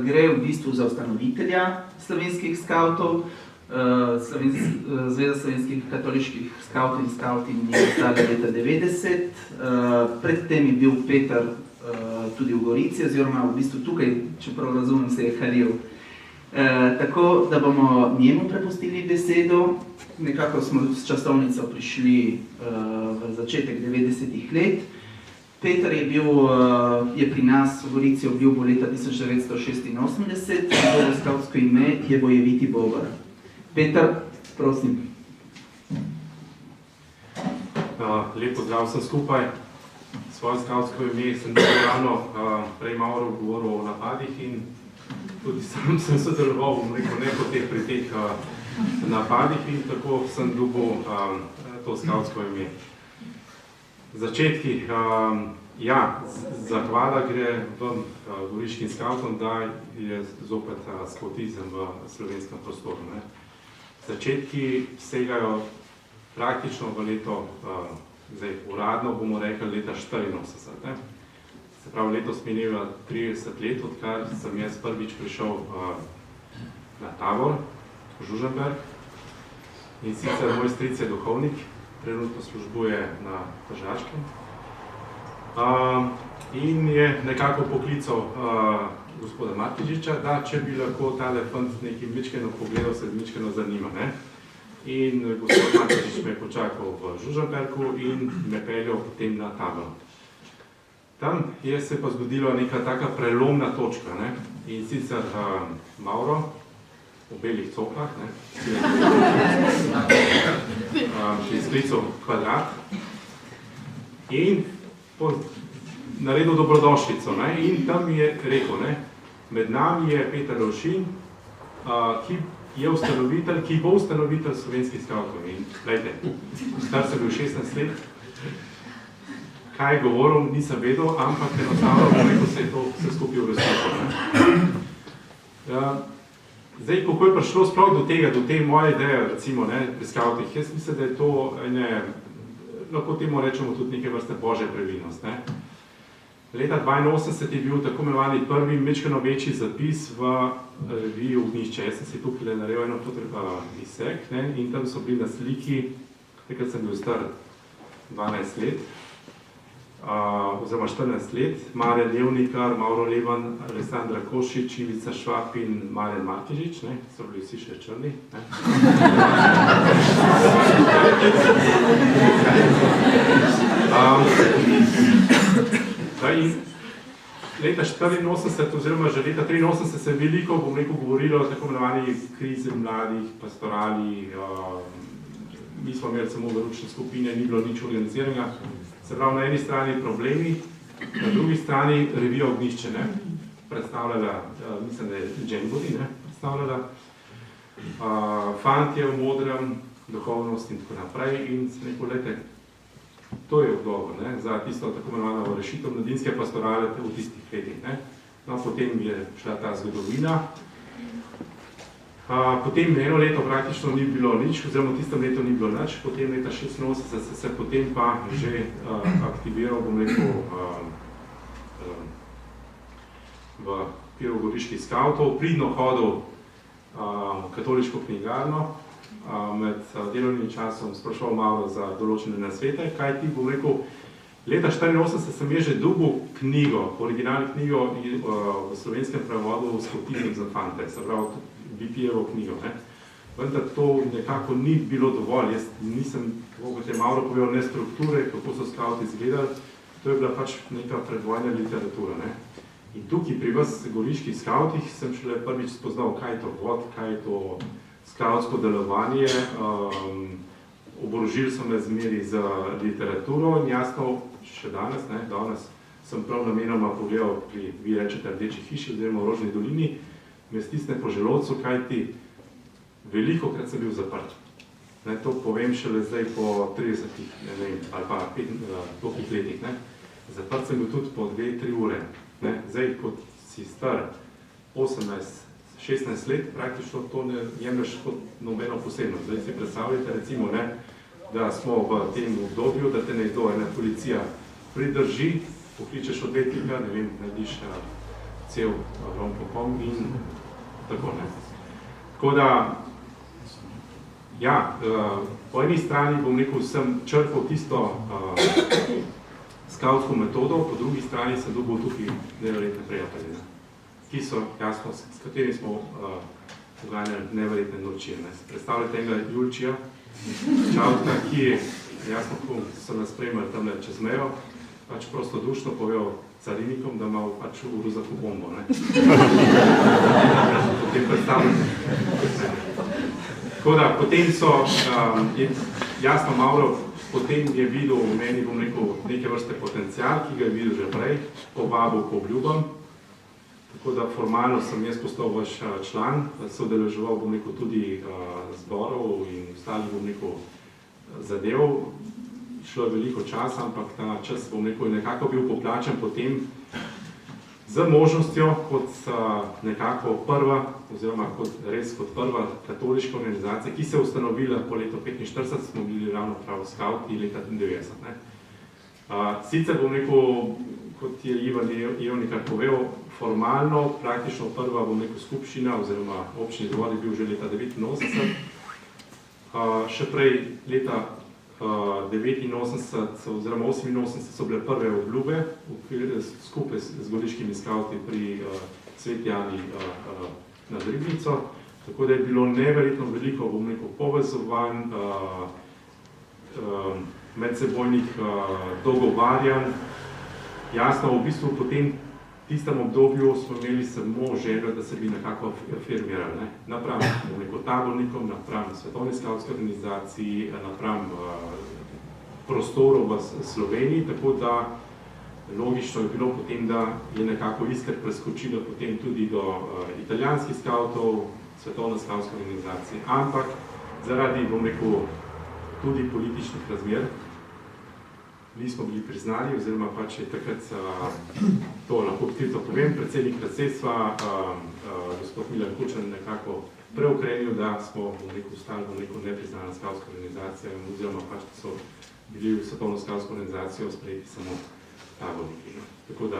Gre v bistvu za ustanovitelja slovenskih skavtov. Zveza slovenskih katoliških skavtov in skavtin je nastala leta 90. Predtem je bil Peter tudi v Gorici, oziroma v bistvu tukaj, čeprav razumem, se je halil. Tako da bomo njemu prepustili besedo. Nekako smo s časovnico prišli v začetek 90-ih let. Peter je pri nas v Gorici obljubil leta 1986, njegovo skavtsko ime je Bojeviti Bogar. Peter, prosim. Lep pozdrav vsem skupaj. Svoje skavtsko ime sem ravno prej malo govoril o napadih in tudi sam sem sodeloval pri teh napadih in tako sem dobil to skavtsko ime. Začetki, zahvala gre vam, goriškim skavtom, da je zopet skavtizem v slovenskem prostoru. Začetki segajo praktično v leto, zdaj uradno bomo rekli leta 1984. Se pravi, letos mineva 30 let, odkar sem jaz prvič prišel na tabor v Žužemberk. In sicer moj stric je duhovnik, trenutno službuje na Tržaškem. In je nekako poklical gospoda Martižiča, da če bi lahko tale fant nekaj mičkeno pogledal, se mičkeno zanima. In gospod Martižič me je počakal v Žužemberku in me peljal potem na tabor. Tam je se pa zgodila neka taka prelomna točka, in sicer Mauro v belih coklah, ki je sklical Kvadrat in naredil dobrodošlico. In tam je rekel, med nami je Peter Lovšin, ki je ustanovitelj, ki bo ustanovitelj slovenskih skavtov. In glejte, star sem bil 16 let, kaj je govoril, nisem vedel, ampak enostavno se je to vse skupaj uresničilo. Zdaj, kako je prišlo sploh do tega, do te moje ideje, recimo, pri skavtih, jaz mislim, da je to lahko temu rečemo tudi neke vrste božja previdnost. Leta 82 je bil tako imenovani prvi mečkano večji zapis v reviji Ognjišče. Jaz sem si tukaj naredil eno izsek in tam so bili na sliki, takrat sem bil star 12 let, oziroma 14 let, Marjan Levnikar, Mauro Leban, Alessandra Košič, Ivica Švab in Marjan Martižič, so bili vsi še črni. Leta 84 oziroma že leta 83 se je veliko, govorilo o tako imenovani krizi mladih, pastorali, mi smo imeli samo veručne skupine, ni bilo nič organiziranega. Se pravi, na eni strani problemi, na drugi strani revija Ognjišče, predstavljala, mislim, da je Jane Body, predstavljala, fantje v modrem, duhovnost in tako naprej in se neko lete, to je odgovor za tisto tako imenovano rešitev mladinske pastorale v tistih letih. No, potem je šla ta zgodovina. Potem eno leto praktično ni bilo nič, oziroma v tistem letu ni bilo nič, potem leta 86 se potem pa že aktiviral, bom rekel, v okviru goriških skavtov, pridno hodil v katoliško knjigarno, med delovnim časom spraševal malo za določene nasvete, kaj ti, bom rekel, Leta 1984 sem že dobil knjigo, originalno knjigo v slovenskem prevodu Skopitnik za fante, se pravi BP-jevo knjigo. Ne. Vendar to nekako ni bilo dovolj, jaz nisem, kot je Mauro povedal, ne strukture, kako so skauti izgledali, to je bila pač neka predvojna literatura. Ne. In tukaj pri vas goriških skautih sem šele prvič spoznal, kaj je to vod, kaj je to skautsko delovanje. Oborožili so me zmeri za literaturo in jasno, še danes, ne, danes sem prav namenoma pogledal pri, vi rečete, Rdeči hiši oziroma v Rožni dolini, me stisne po želodcu, kaj ti velikokrat sem bil zaprt. Ne, to povem šele zdaj po 30 ne vem, ali pa 5 letih. Ne. Zaprt sem bil tudi po 2-3 ure. Ne. Zdaj, kot si star 18-16 let, praktično to ne jemlješ kot nobeno posebnost. Zdaj si predstavljate, recimo, ne, da smo v tem obdobju, da te nekdo, ena policija pridrži, pokličeš odvetnika, ne vem, narediš cel rom-pom in tako ne. Tako da, ja, po eni strani bom rekel, sem črpal tisto skautsko metodo, po drugi strani sem dobil tukaj neverjetne prijatelje, ki so, jasno, s katerimi smo poganjali neverjetne noči. Predstavljate enega Julčija, skautka, ki je, jasno, ko so nas spremljali tamle čez mejo, pač prostodušno povedal carinikom, da ima pač v ruzaku bombo, ne. Potem predstavljate. Tako da, potem so, jasno, Mauro, potem je videl v meni, bom rekel, neke vrste potencial, ki ga je videl že prej, povabil po obljubam. Tako da formalno sem jaz postal vaš član, sodeloval, bom rekel, tudi zborov in ostalih, bom rekel, zadev. Šlo je veliko časa, ampak ta čas, bom rekel, je nekako bil poplačen potem z možnostjo kot nekako prva, oziroma res kot prva katoliška organizacija, ki se je ustanovila po letu 1945, smo bili ravno prav skauti leta 1993. Sicer bom rekel, kot je Ivan Ivnikar povedal, formalno, praktično prva, bom rekel, skupščina oziroma občni zbor je bil že leta 1989. Še prej leta 1989 oziroma 1988 so bile prve obljube skupaj z goriškimi skauti pri Sveti Ani nad Ribnico, tako da je bilo neverjetno veliko, bom rekel, povezovanj, medsebojnih dogovarjanj. Jasno, v bistvu po tem tistem obdobju smo imeli samo željo, da se bi nekako firmirali, ne? Napram, bom rekel, tabornikom, napram Svetovni skautski organizaciji, napram prostoru v Sloveniji, tako da logično je bilo potem, da je nekako iskr preskočila potem tudi do italijanskih skautov, Svetovne skautske organizacije, ampak zaradi, bom rekel, tudi političnih razmer, nismo bili priznani, oziroma pač je takrat, to lahko odkrito povem, predsednik predsedstva, gospod Milan Kučan, nekako preukrenil, da smo, bom rekel, ostali, bom rekel, nepriznana skavtska organizacija, oziroma pač so bili v Svetovno skavtsko organizacijo sprejeti samo taborniki. Tako da,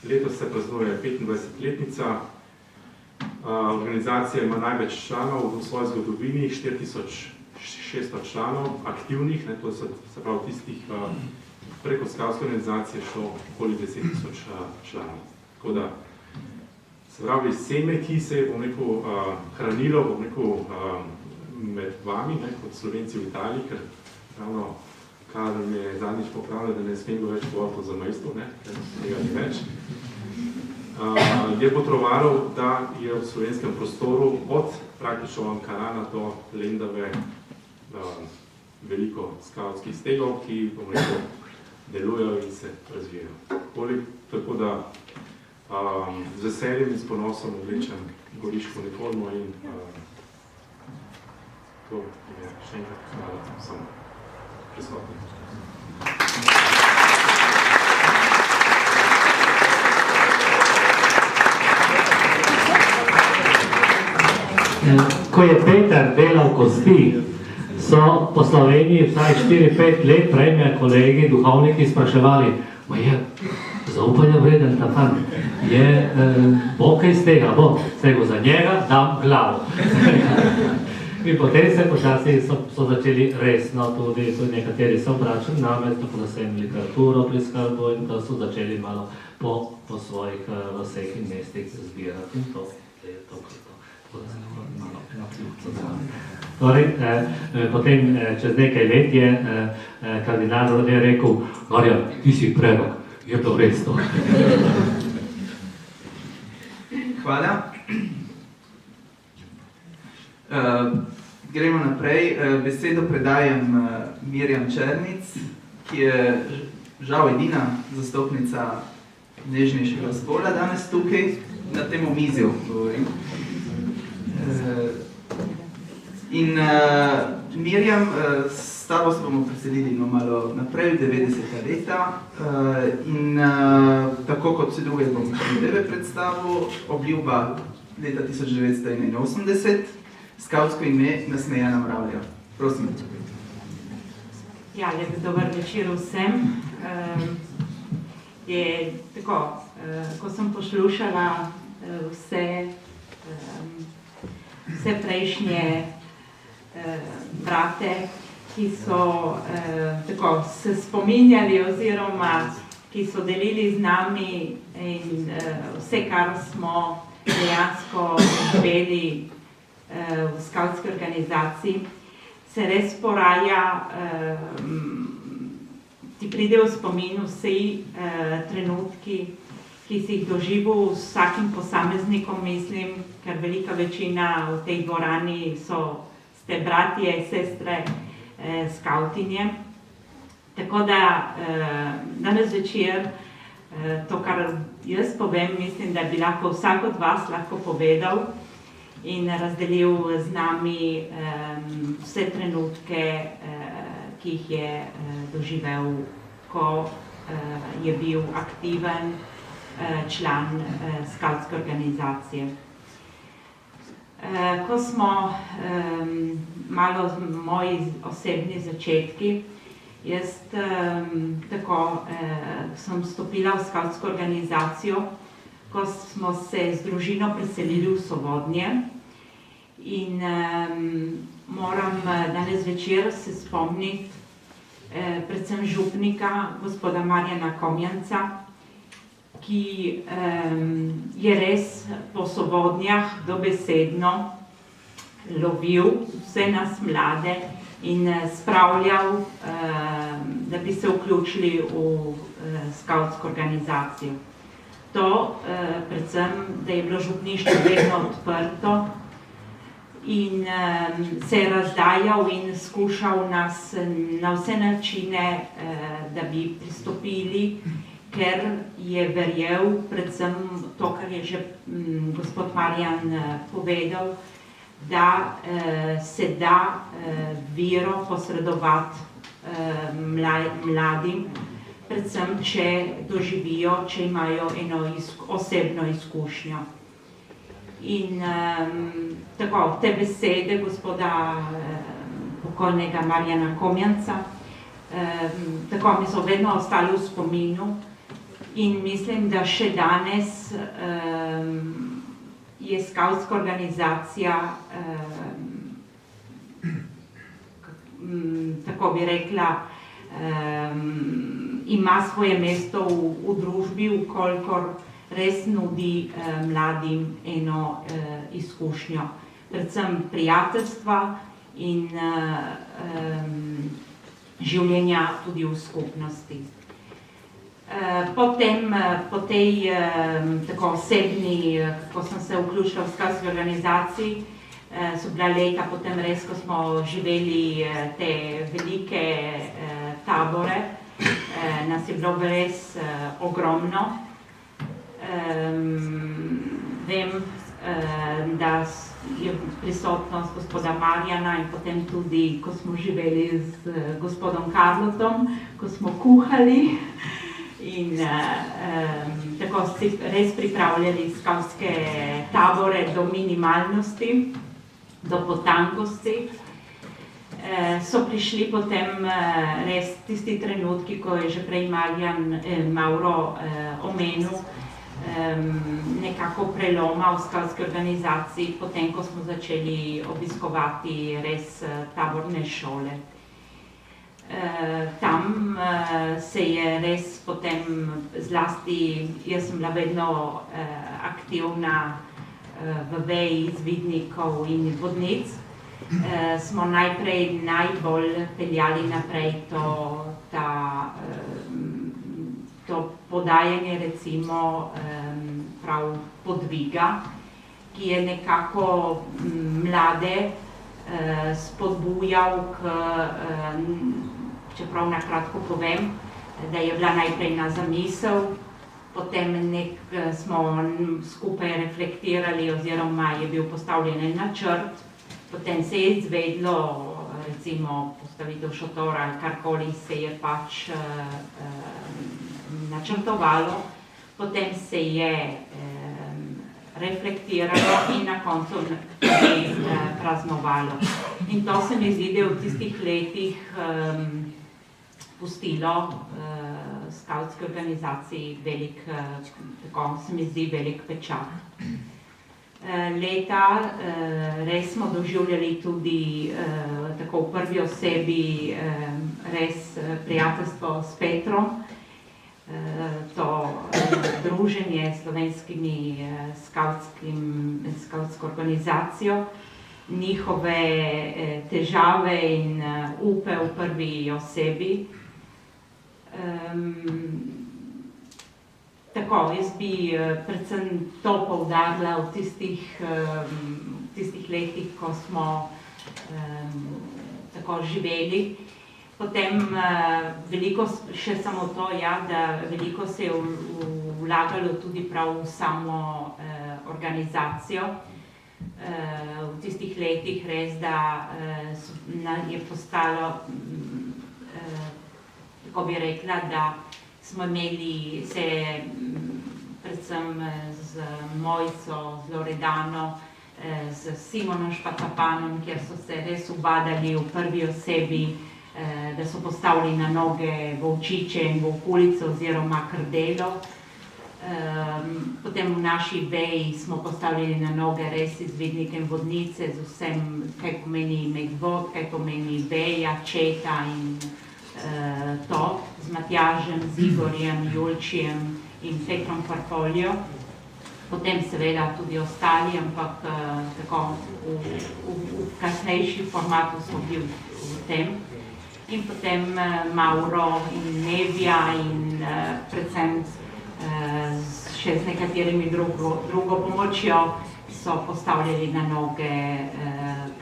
letos se praznuje 25-letnica, organizacija ima največ članov v svoji zgodovini, 4600 članov aktivnih, ne, to so, se pravi, tistih preko skavtske organizacije šlo okoli 10.000 članov. Tako da, se pravi, seme, ki se je, bom rekel, hranilo, bom rekel, med vami, ne, kot Slovenci v Italiji, ker ravno Karel mi je zadnjič popravljal, da ne smem več govoriti o zamejstvu, ne, ker tega ni več. Je potrovalo, da je v slovenskem prostoru od praktično Ankarana do Lendave veliko skavtskih stegov, ki, bom rekel, delujejo in se razvijajo. Tako da z veseljem in s ponosom oblečem goriško uniformo in to je še enkrat hvala vsem prisotnim. Ko je Peter delal kosti, so po Sloveniji vsaj 4-5 let prej me kolegi, duhovniki spraševali, je zaupanja vreden ta fant, bo kaj iz tega, bo, za njega dam glavo. In potem se počasi so začeli resno tudi nekateri se obračali name, tako da sem literaturo priskrbil in da so začeli malo po svojih vaseh in mestih zbirati in to je to, kar to. Torej, potem čez nekaj let je kardinal Rode rekel, Marjan, ti si prerok, je to res to. Hvala. Gremo naprej. Besedo predajem Mirjam Černic, ki je žal edina zastopnica nežnejšega spola danes tukaj, na tem omizju govorim. In Mirjam, s tabo se bomo preselili malo naprej, v 90. leta. In tako kot vse druge bom tebe predstavil, obljuba leta 1981, skavtsko ime Nasmejana mravlja. Prosim. Ja, lep dober večer vsem. Ko sem poslušala vse prejšnje brate, ki so se spominjali oziroma ki so delili z nami in vse, kar smo dejansko živeli v skavtski organizaciji, se res poraja, ti pride v spomin vsi trenutki, ki si jih doživel s vsakim posameznikom, mislim, ker velika večina v tej dvorani ste bratje, sestre, skavtinje. Tako da danes večer, to, kar jaz povem, mislim, da bi lahko vsak od vas lahko povedal in razdelil z nami vse trenutke, ki jih je doživel, ko je bil aktiven član skavtske organizacije. Ko smo malo moji osebni začetki, jaz sem vstopila v skavtsko organizacijo, ko smo se z družino preselili v Sovodnje in moram danes večer se spomniti predvsem župnika, gospoda Marjana Komjanca, ki je res po Sovodnjah dobesedno lovil vse nas mlade in spravljal, da bi se vključili v skavtsko organizacijo. To, predvsem, da je bilo župništvo vedno odprto in se je razdajal in skušal nas na vse načine, da bi pristopili, ker je verjel, predvsem to, kar je že gospod Marjan povedal, da se da vero posredovati mladim, predvsem, če doživijo, če imajo eno osebno izkušnjo. In tako, te besede gospoda pokojnega Marjana Komjanca, tako mi so vedno ostali v spominu in mislim, da še danes je skavtska organizacija, tako bi rekla, ima svoje mesto v družbi, vkolikor res nudi mladim eno izkušnjo, predvsem prijateljstva in življenja tudi v skupnosti. Potem, po tej tako osebni, ko sem se vključila v skavtski organizaciji, so bila leta potem res, ko smo živeli te velike tabore, nas je bilo res ogromno. Vem, da je prisotnost gospoda Marjana in potem tudi, ko smo živeli z gospodom Karlotom, ko smo kuhali in tako si res pripravljali skavtske tabore do minimalnosti, do potankosti. So prišli potem res tisti trenutki, ko je že prej Mauro omenil, nekako preloma v skavtski organizaciji, potem ko smo začeli obiskovati res taborne šole. Tam se je res potem zlasti, jaz sem bila vedno aktivna v veji izvidnikov in vodnic, smo najbolj peljali naprej to podajanje recimo prav podviga, ki je nekako mlade spodbujal k, čeprav na kratko povem, da je bila najprej na zamisel, potem smo skupaj reflektirali oziroma je bil postavljen načrt, potem se je izvedlo recimo postavitev šotora ali karkoli se je pač načrtovalo, potem se je reflektiralo in na koncu praznovalo. In to se mi zdi, da je v tistih letih pustilo skavtski organizaciji velik, tako se mi zdi, velik pečat. Leta res smo doživljali tudi tako v prvi osebi res prijateljstvo s Petrom, to druženje s slovenskimi skavtsko organizacijo, njihove težave in upe v prvi osebi. Tako, jaz bi predvsem to poudarila v tistih letih, ko smo tako živeli. Potem veliko, še samo to, ja, da veliko se je vlagalo tudi prav v samo organizacijo. V tistih letih res, da je postalo, tako bi rekla, da smo imeli se predvsem z Mojco, z Loredano, z Simonom Špatapanom, kjer so se res ubadali v prvi osebi, da so postavili na noge volčiče in volkulice oziroma krdelo. Potem v naši veji smo postavili na noge res izvidnike in vodnice z vsem, kaj pomeni medvod, kaj pomeni veja, četa in to, z Matjažem, z Igorjem, Julčijem in Petrom Farfoljo. Potem seveda tudi ostali, ampak tako v kasnejši formatu smo bili v tem. In potem Mauro in Nevja in predvsem še z nekaterimi drugo pomočjo so postavljali na noge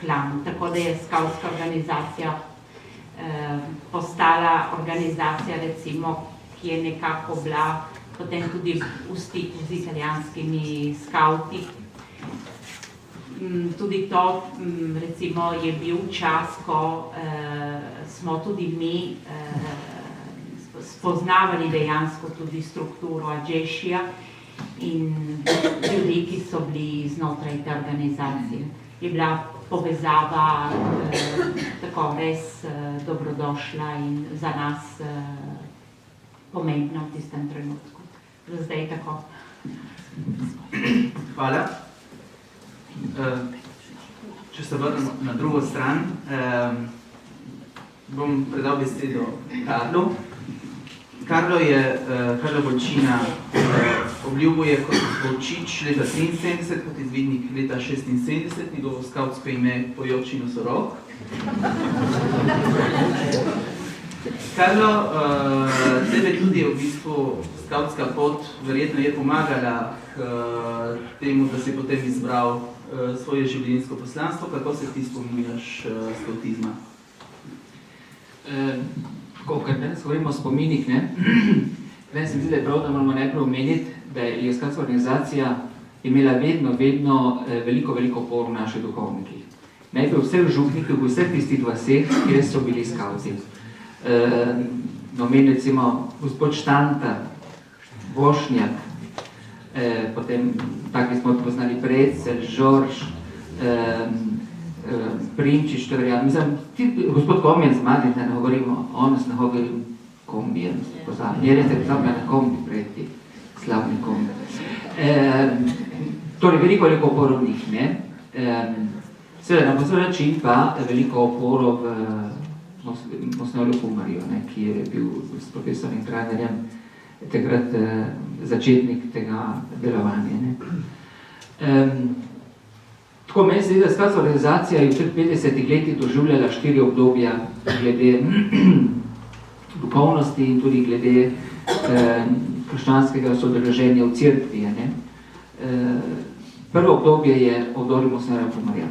klan. Tako da je skavtska organizacija postala organizacija, recimo, ki je nekako bila potem tudi v stiku z italijanskimi skavti. Tudi to, recimo, je bil čas, ko smo tudi mi spoznavali dejansko tudi strukturo Adžešija in ljudi, ki so bili znotraj te organizacije. Je bila povezava tako res dobrodošla in za nas pomembna v tistem trenutku. Za zdaj tako. Hvala. Če se vrnemo na drugo stran, bom predal besedo Karlu. Karlo Bolčina obljubuje kot Volčič leta 73, kot izvidnik leta 76, njegovo skavtsko ime Pojoči nosorog. Karlo, tebe tudi v bistvu skavtska pot verjetno je pomagala k temu, da si potem izbral svoje življenjsko poslanstvo. Kako se ti spominjaš skavtizma? Ker danes govorimo o spominih, meni se mi zdi, da je prav, da moramo najprej omeniti, da je skavtska organizacija imela vedno veliko oporo v naših duhovnikih. Najprej v vseh župnikih, v vseh tistih vaseh, kjer so bili skavti. Omeni recimo gospod Štantar, Vošnjak, potem taki smo poznali Precelj, Žorž, Primčič, to verjam. Mislim, gospod Komjen z Madrid, ne govorimo, on nas ne govorim Komjen, jer je se pozabila na kom bi preti. slavnikom. Torej, veliko oporo v njih, ne. Seveda, na posebej način pa veliko oporo v Mosnolu Humarju, ki je bil s profesorjem Kranerjem takrat začetnik tega delovanja. Tako meni se zdi, da skladska organizacija je v teh 50 letih doživljala 4 obdobja glede duhovnosti in tudi glede krščanskega sodeleženja v cerkvi. Prvo obdobje je obdobje Mosnera Humarja,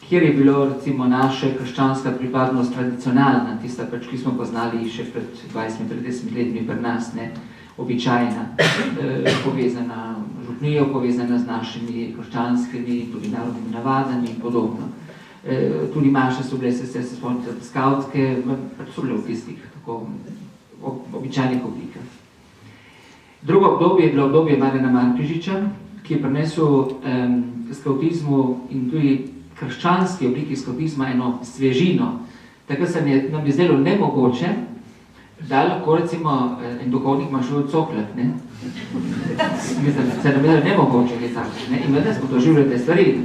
kjer je bilo recimo naša krščanska pripadnost tradicionalna, tista pač, ki smo poznali še pred 20-30 letmi pri nas, običajna, povezana župnijo, povezana z našimi krščanskimi, tudi narodnimi navadami in podobno. Tudi maše so bile, se spomnite, skavtske, pač so bile v tistih tako običajnih oblikah. Drugo obdobje je bilo obdobje Marjana Markežiča, ki je prinesel skavtizmu in tudi krščanski obliki skavtizma eno svežino. Tako se nam je zdelo nemogoče, da lahko recimo en duhovnik ima šel coklet, ne? Mislim, se nam je nemogoče, kaj tako, ne? In vedno smo doživljali te stvari,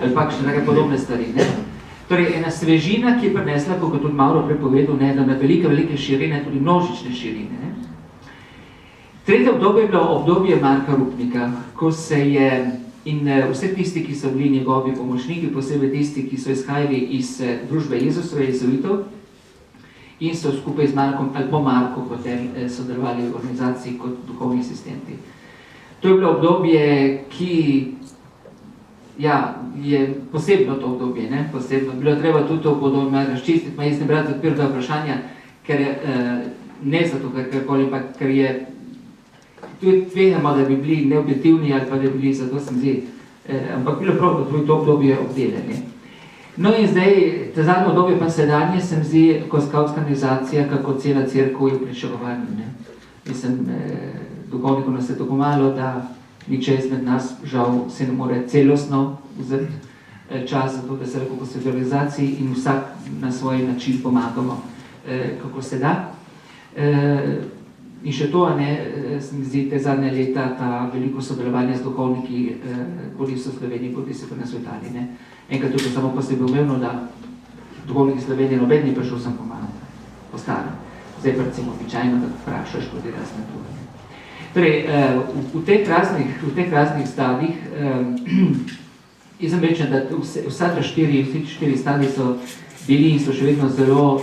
ali pa še nekaj podobne stvari, ne? Torej, ena svežina, ki je prinesla, kot tudi Mauro prepovedal, ne, da na velike širine, tudi množične širine, ne? Tretje obdobje je bilo obdobje Marka Rupnika, ko se je in vse tisti, ki so bili njegovi pomočniki, posebej tisti, ki so izhajali iz družbe Jezusove jezuitov in so skupaj z Markom ali po Marku potem sodelovali v organizaciji kot duhovni asistenti. To je bilo obdobje, ki je posebno to obdobje, ne? Posebno. Bilo treba tudi to obdobje razčistiti, ma jaz ne brati odpirta vprašanja, ker ne zato, ker je tudi tvegamo, da bi bili neobjektivni ali pa da bi bili, zato sem zdi, ampak bilo prav, da tudi to obdobje obdelali. No in zdaj, te zadnje obdobje pa sedanje, sem zdi, ko skavtska organizacija, kako cela cerkev je v pričakovanju. Mislim, duhovnikov nas je tako malo, da niče izmed nas, žal, se ne more celostno vzeti čas za to, da se lahko posveti organizaciji in vsak na svoj način pomagamo, kako se da. In še to, se mi zdi, te zadnje leta, ta veliko sodelovanje z duhovniki, bodi so v Sloveniji, bodi se pa na Italiji. Enkrat tudi samo posebej umevno, da duhovniki Slovenije noben ni prišel sem pomagati, po starem. Zdaj pa recimo običajno, da vprašaš, kot je razne druge. Torej, v teh raznih stadih, jaz sem rečen, da vsi 4 stadiji so bili in so še vedno zelo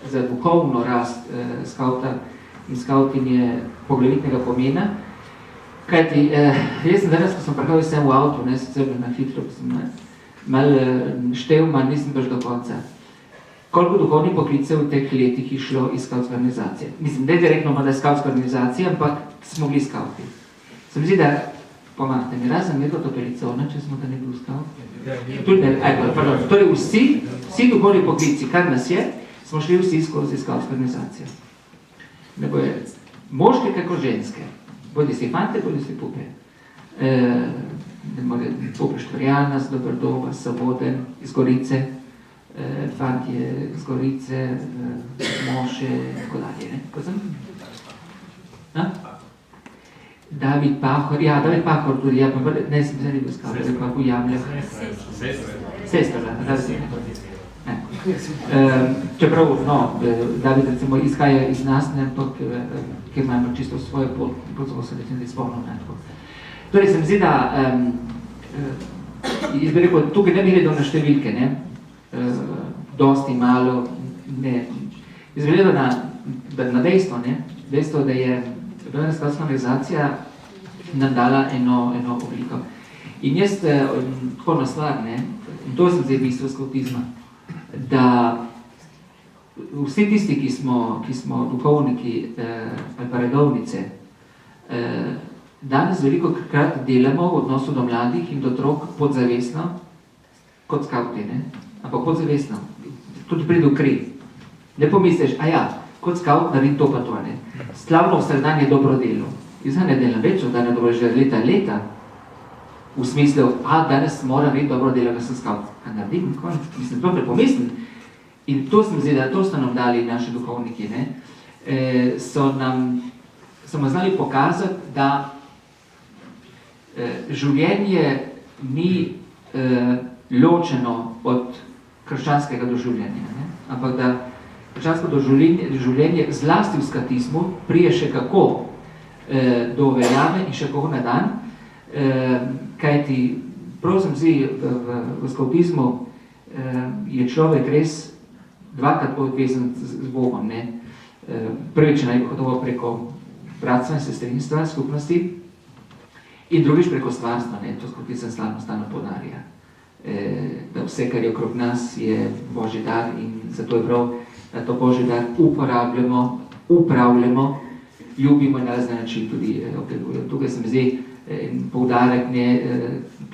za duhovno rast skavta in skavtinje poglavitnega pomena. Kajti, jaz sem danes, ko sem prihajal sem v avtu, sicer na hitro, ko sem malo štev, nisem baš do konca. Koliko duhovnih poklicev v teh letih je šlo iz skavtske organizacije? Mislim, da je direktno, da je skavtska organizacija, ampak smo bili skavti. Se mi zdi, da pomagate mi, razen nekaj Topelica, če smo da ne bil skav. Torej, vsi duhovni poklici, kar nas je, smo šli vsi skozi skavtsko organizacijo. Ne boje moške, kako ženske. Bodi si fante, bodi si pupe. Pupe Štvarjana, Dobrodoba, Soboden, iz Gorice, fantje iz Gorice, Moše, tako dalje. David Pahor, David Pahor tudi, ne sem se ne bil skavt, da pa v Jamljah. Sestra, čeprav, David recimo izhaja iz nas, ker imamo čisto svojo pot, zelo se recimo spomnil. Torej se mi zdi, da jaz bi rekel, tukaj ne bi gledal na številke, dosti, malo, ne. Jaz bi gledal na dejstvo, da je skavtska organizacija nam dala eno obliko. In jaz tako na stvar, in to sem zdaj bistvo skavtizma, da vsi tisti, ki smo duhovniki ali pa redovnice, danes veliko krat delamo v odnosu do mladih in do otrok podzavestno kot skavti, ampak podzavestno, tudi pride v kri. Ne pomisliš, kot skavt naredim to pa to, slavno vsakdanje dobro delo. Jaz ne delam več, da ne dobro že leta, v smislu, danes moram biti dobro delo, da sem skavt. Kaj naredim, mislim, to prepomislim. In to sem zdi, da to so nam dali naši duhovniki, so smo znali pokazati, da življenje ni ločeno od krščanskega doživljenja, ne? Ampak da krščansko doživljenje zlasti v skatizmu prije še kako do uveljave in še kako na dan, kajti prav se mi zdi, v skatizmu je človek res dvakrat povezan z Bogom, ne? Prvič najgotovo preko bratstva in sestrinstva, skupnosti, in drugič preko stvarstva, ne? To skatizem stalno podarja. Da vse, kar je okrog nas, je Božji dar in zato je prav, da to Božji dar upravljamo, ljubimo in na razne način tudi obdelujemo. Tukaj se mi zdi poudarek,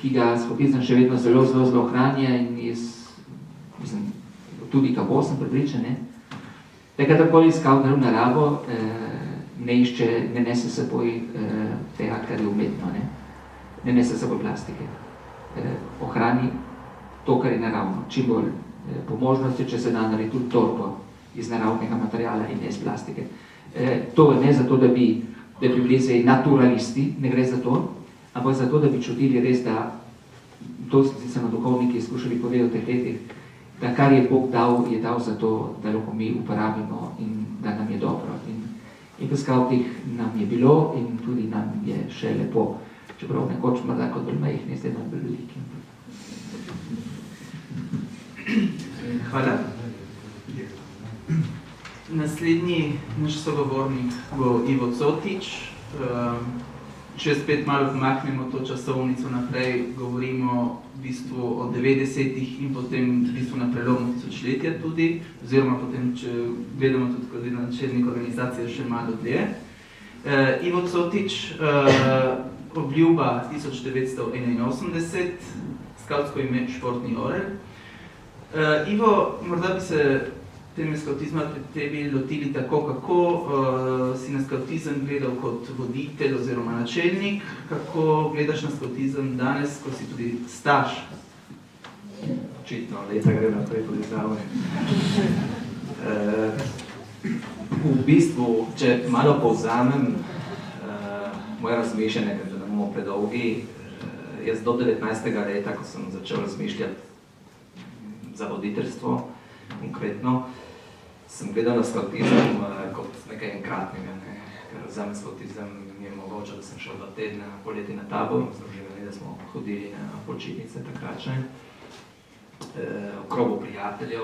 ki ga skatizem še vedno zelo ohranja in jaz, mislim, tudi kako sem prepričan, da kadarkoli iskal naravo, ne nese seboj tega, kar je umetno, ne nese seboj plastike. Ohrani to, kar je naravno, čim bolj po možnosti, če se da narediti tudi torbo iz naravnega materiala in ne iz plastike. To ne zato, da bi bili zdaj naturalisti, ne gre za to, ampak zato, da bi čutili res, da to se na duhovniki skušali povedati v teh letih, da kar je Bog dal, je dal zato, da lahko mi uporabimo in da nam je dobro. In v skavtih nam je bilo in tudi nam je še lepo. Čeprav nekoč morda kot bolj majhni, zdaj nam bolj veliki. Hvala. Naslednji naš sogovornik bo Ivo Cotič. Če spet malo pomaknemo to časovnico naprej, govorimo v bistvu o 90-ih in potem v bistvu na prelomu tisočletja tudi, oziroma potem, če gledamo tudi kot načelnik organizacije, še malo dlje. Ivo Cotič, Obljuba 1981, skavtsko ime Športni orel. Ivo, morda bi se teme skavtizma pri tebi lotili tako, kako si na skavtizem gledal kot voditelj oziroma načelnik, kako gledaš na skavtizem danes, ko si tudi starš? Očitno, leta gre naprej tudi zdravo. V bistvu, če malo povzamem moje razmišljanje, ker da ne bomo predolgi, jaz do 19. leta, ko sem začel razmišljati za voditeljstvo, konkretno, sem gledal na skavtizem kot nekaj enkratnega, ker zame skavtizem mi je mogoče, da sem šel 2 tedna poleti na tabor, da smo hodili na počitnice takratne, okrogu prijateljev,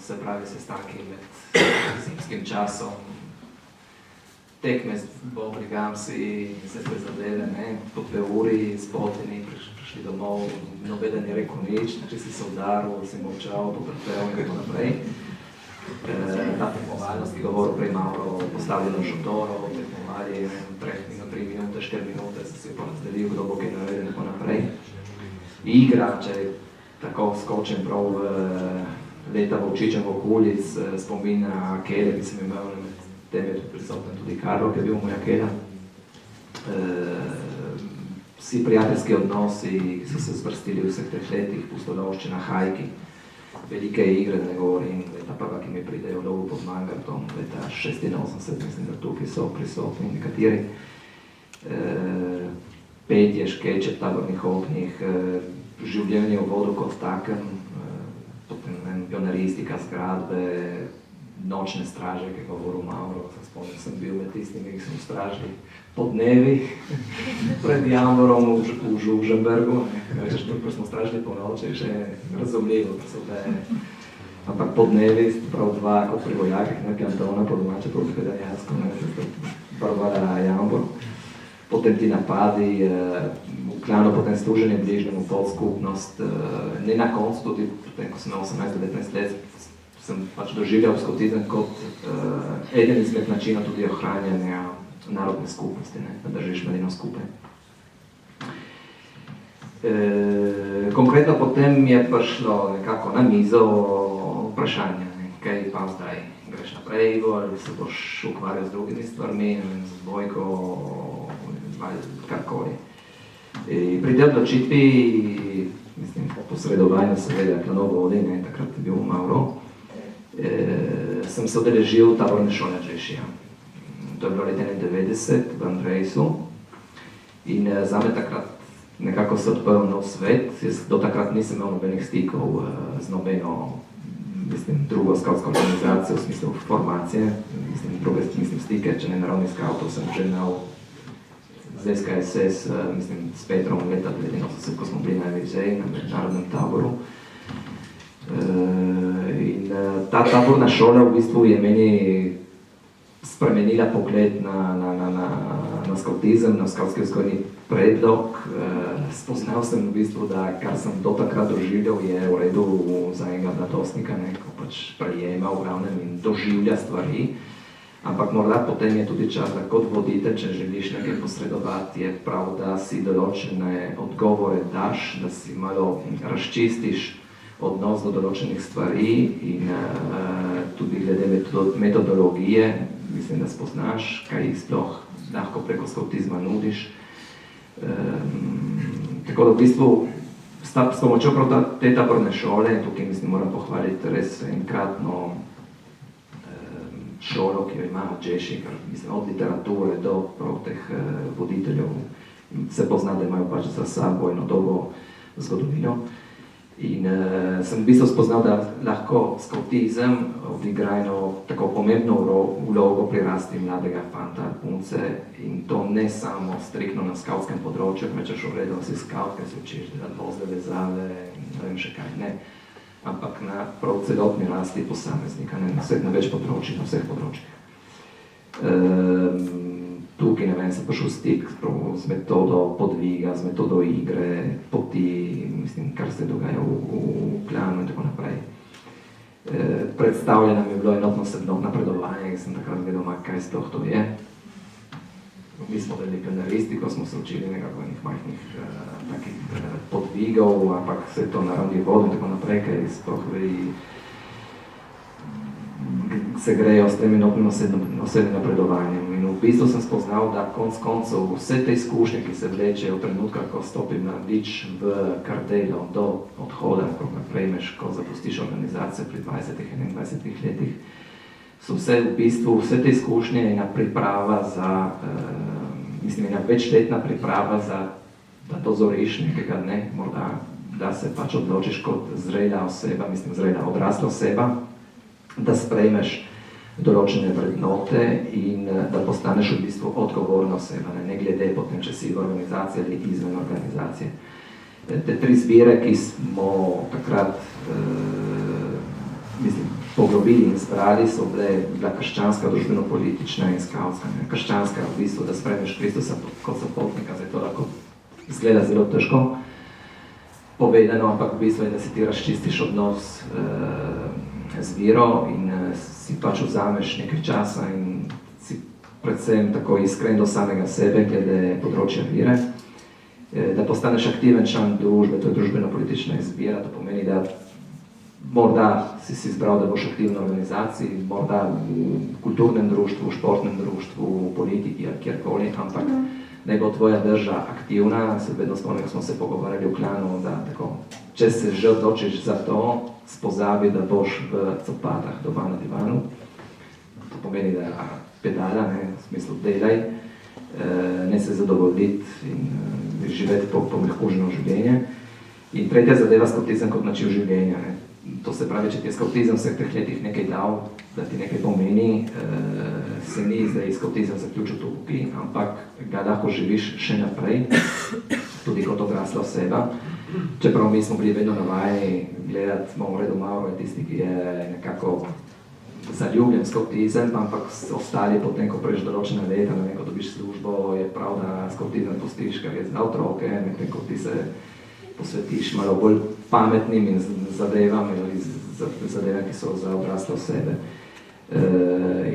se pravi sestanki med zimskim časom, tekme z Bobrigamsi, vse te zadeve, po 2 uri spoteni, prišli domov, nobeden je rekel nič, če si se udaril, si molčal, potrpel in tako naprej. Ta tekmovalnost, ki govoril prej Mauro, postavljeno šotorov, tekmovali 3 minute, 4 minute, se si porazdelil, kdo bo kaj naredil in tako naprej. Igra, če tako skočen prav leta Volčičem v okulic, spomin na Kele, ki sem imel, med tem je prisoten tudi Karlo, ki je bil moj Akela. Vsi prijateljski odnosi, ki so se zvrstili v vseh 3 letih, pustolovščina, hajki, velike igre, da ne govorim, leta prva, ki mi pridejo lovu pod Mangartom, leta 86, mislim, da tukaj so prisotni nekateri. Petje, škeče v tabornih oknih, življenje v vodu kot takem, potem pioneristika, zgradbe, nočne straže, ki je govoril Mauro, se spomnim, sem bil med tistimi, ki sem stražili po dnevi pred Jamorom v Žuženbergu, ker smo stražili po noči, še razumljivo, ker so te, ampak po dnevi, prav 2 kot pri vojakih, Antona, po domače, po Federjansko, Barbara Jambor. Potem ti napadi, v klanu potem služenje bližnjemu podskupnost, ne na koncu, tudi potem, ko sem 18-19 let, sem pač doživljal skavtizem kot eden izmed načinov tudi ohranjanja narodne skupnosti, da držiš medino skupaj. Konkretno potem je prišlo nekako na mizo vprašanje, kaj pa zdaj, greš naprej, ali se boš ukvarjal z drugimi stvarmi, z bojko, karkoli. Pri tej odločitvi, mislim, posredovanju seveda klanov vodi, takrat je bil Mauro, sem se udeležil taborne šole Džešija. To je bilo leta 90 v Andrejsu. In zame takrat nekako se odprl nov svet. Jaz do takrat nisem imel nobenih stikov z nobeno, drugo skavtsko organizacijo v smislu formacije. Druge stike, če ne naravni skavtov, sem že imel z SKSS, s Petrom leta 1989, ko smo bili na Elizej, na mednarodnem taboru. In ta taborna šola v bistvu je meni spremenila pogled na skavtizem, na skavtski vzgojni predlog. Spoznal sem v bistvu, da kar sem do takrat doživljal, je v redu za enega mladostnika, ko pač prejema v glavnem in doživlja stvari. Ampak morda potem je tudi čas, da kot voditelj, če želiš nekaj posredovati, je prav, da si določene odgovore daš, da si malo razčistiš odnos do določenih stvari in tudi glede metodologije, mislim, da spoznaš, kaj jih sploh lahko preko skavtizma nudiš. Tako da v bistvu s pomočjo prav te taborne šole, tukaj mislim, moram pohvaliti res enkratno šolo, ki jo ima Češi, od literature do prav teh voditeljev, se pozna, da imajo pač za sabo eno dolgo zgodovino. In sem v bistvu spoznal, da lahko skavtizem odigra eno tako pomembno vlogo pri rasti mladega fanta, punce, in to ne samo striktno na skavtskem področju, rečeš, ogledal si skaut, kaj se učiš delati vozle, vezave, ne vem še kaj, ne. Ampak na prav celotni rasti posameznika, na več področjih, na vseh področjih. Tukaj, ne vem, sem prišel stik z metodo podviga, z metodo igre, poti, mislim, kar se dogaja v klanu in tako naprej. Predstavljeno mi je bilo enotno napredovanje, sem takrat vedel, kaj sploh to je. Mi smo bili pioneristi, ko smo se učili nekako enih majhnih takih podvigov, ampak vse to na ravni vode in tako naprej, kaj sploh se grejo s tem enotnim osebnim napredovanjem. In v bistvu sem spoznal, da konc koncev vse te izkušnje, ki se vlečejo v trenutka, ko stopi mladič v kardelo do odhoda, ko ga prejmeš, ko zapustiš organizacijo pri 20-21 letih, so vse v bistvu, vse te izkušnje ena priprava za, ena večletna priprava za, da to zoriš nekega dne, morda, da se pač odločiš kot zrela oseba, zrela odrasla oseba, da sprejmeš določene vrednote in da postaneš v bistvu odgovorna oseba, ne glede potem, če si v organizaciji ali izven organizacije. Te tri zbire, ki smo takrat, poglobili in zbrali, so bila krščanska, družbeno-politična in skavtska. Krščanska v bistvu, da sprejmeš Kristusa kot sopotnika, zdaj to lahko izgleda zelo težko povedano, ampak v bistvu je, da si ti razčistiš odnos z vero in si pač vzameš nekaj časa in si predvsem tako iskren do samega sebe glede področja vere, da postaneš aktiven član družbe, to je družbeno-politična izbira, to pomeni, da morda si izbral, da boš aktivna v organizaciji, morda v kulturnem društvu, v športnem društvu, v politiki ali kjerkoli, ampak naj bo tvoja drža aktivna. Se vedno spomnim, ko smo se pogovarjali v klanu, da tako, če se že odločiš za to, spozabi, da boš v copatah doma na divanu. To pomeni, da pedala, v smislu delaj, ne se zadovoljiti in živeti po mehkuženo življenje. In tretja zadeva, skavtizem kot način življenja. To se pravi, če ti je skavtizem vseh teh letih nekaj dal, da ti nekaj pomeni, se ni zdaj skavtizem zaključil tukaj, ampak ga lahko živiš še naprej, tudi kot odrasla oseba. Čeprav mi smo bili vedno navajeni gledati, imamo v redu Mauro, je tisti, ki je nekako zaljubljen skavtizem, ampak ostali potem, ko prejš določena leta, ne vem, ko dobiš službo, je prav, da skavtizem pustiš, ker je za otroke, medtem ko ti se posvetiš malo bolj pametnim in zadevam, ki so za odrasle osebe.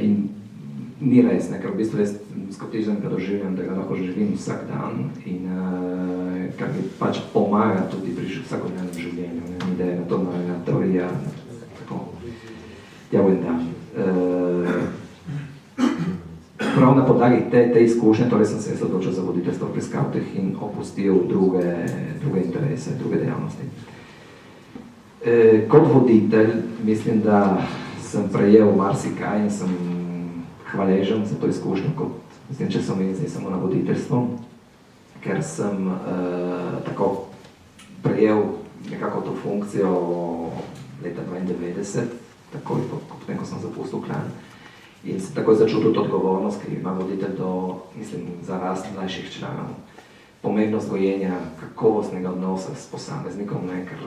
In ni res, ker v bistvu jaz skavtizem ga doživljam, da ga lahko živim vsak dan in kar mi pač pomaga tudi pri vsakodnevnem življenju, ni da je na to ena teorija, tako, tjav in dan. Prav na podlagi te izkušnje, torej sem se odločil za voditeljstvo pri skavtih in opustil druge interese, druge dejavnosti. Kot voditelj mislim, da sem prejel marsikaj in sem hvaležen za to izkušnjo, mislim, če sem jaz samo na voditeljstvu, ker sem tako prejel nekako to funkcijo leta 1992, takoj potem, ko sem zapustil klan. In se takoj začutil to odgovornost, ki ima voditelj do, mislim, za rast mlajših članov. Pomembnost gojenja kakovostnega odnosa s posameznikom, ne, ker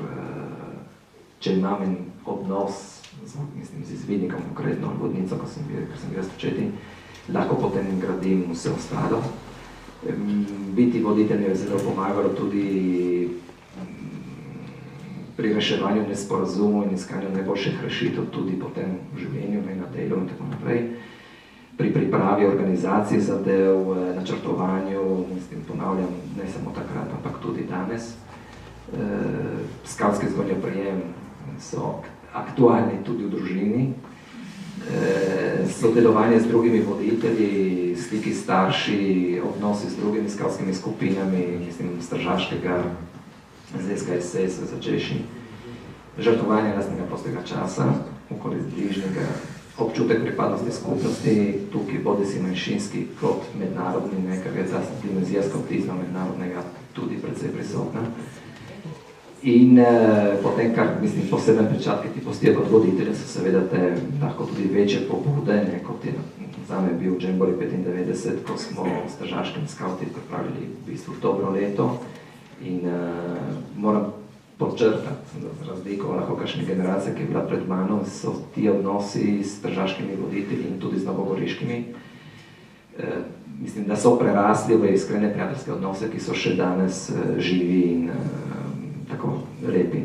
če imam en odnos z izvidnikom, konkretno vodnico, ker sem bil začeti, lahko potem gradim vse ostalo. Biti voditelj je zelo pomagalo tudi pri reševanju nesporazumov in iskanju najboljših rešitev tudi potem v življenju, na delu in tako naprej. Pri pripravi organizaciji zadev, načrtovanju, mislim, ponavljam, ne samo takrat, ampak tudi danes. Skavtski vzgojno-prijem so aktualni tudi v družini. Sodelovanje z drugimi voditelji, stiki s starši, odnosi z drugimi skavtskimi skupinami, mislim, stržaškega, z SKSS, začeši, žrtvovanje lastnega prostega časa, okoli bližnjega, občutek pripadnosti skupnosti, tukaj bodi si manjšinski kot mednarodni, ker je ta dimenzija skavtizma mednarodnega tudi precej prisotna. In potem, kar mislim, poseben pečat, ki ti postijo kot voditelja, so seveda te lahko tudi večje pobude, kot je zame bil Džembori 95, ko smo s tržaškim skavti pripravili v bistvu dobro leto. In moram podčrtati, za razliko lahko kakšne generacije, ki je bila pred mano, so ti odnosi s tržaškimi voditelji in tudi z novogoriškimi, mislim, da so prerasli v iskrene prijateljske odnose, ki so še danes živi in tako lepi.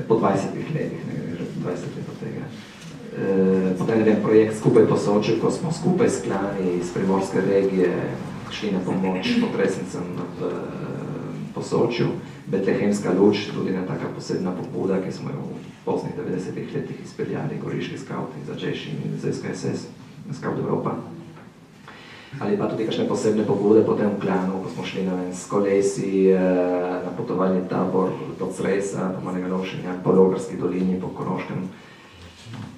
Po 20 letih, ne, 20 let od tega. Potem ne vem, projekt Skupaj po Sočju, ko smo skupaj s klani iz primorske regije šli na pomoč potresnicam v Posočju, Betlehemska luč, tudi ena taka posebna pobuda, ki smo jo v poznih 90-ih letih izpeljali, goriški skavti, začeši in z SKSS, Skaut Evropa. Ali pa tudi kakšne posebne pobude potem v klanu, ko smo šli s kolesi na potovalni tabor do Cresa, do Malega Lovšenja, po Logarski dolini, po Koroškem.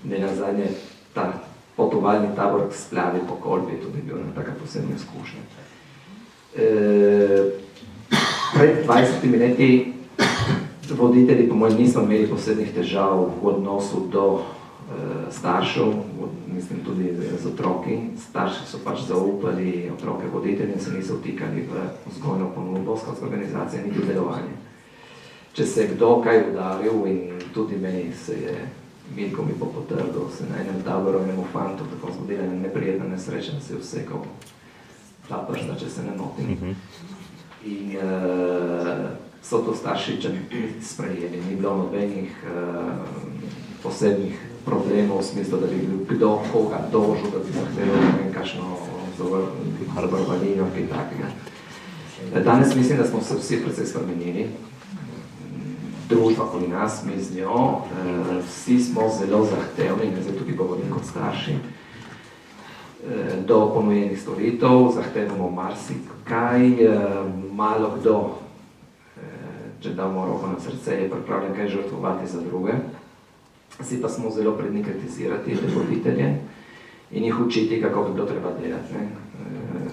Ne nazadnje, ta potovalni tabor k splavi po Kolpi, tudi bil ena taka posebna izkušnja. Pred 20 leti voditelji, po mojem, nismo imeli posebnih težav v odnosu do staršev, mislim tudi z otroki. Starši so pač zaupali otroke voditelji in se niso vtikali v vzgojno ponudbo skavtske organizacije, niti v delovanje. Če se je kdo kaj udaril, in tudi meni se je, Milko mi bo potrdil, se na enem taboru enemu fantu tako zgodila neprijetna nesreča, se je vsekal ta prsta, če se ne motim. In so to starši sprejeli, ni bilo nobenih posebnih problemov v smislu, da bi kdo koga dožil, da bi zahteval nekakšno zavrvalino, kaj takega. Danes mislim, da smo se vsi precej spremenili. Družba okoli nas, mi z njo, vsi smo zelo zahtevni, in zdaj tudi govorim kot starši, do ponujenih storitev, zahtevamo marsikaj, malo kdo, če damo roko na srce, je pripravljen kaj žrtvovati za druge. Vsi pa smo zelo predni kritizirati te voditelje in jih učiti, kako bi bilo treba delati,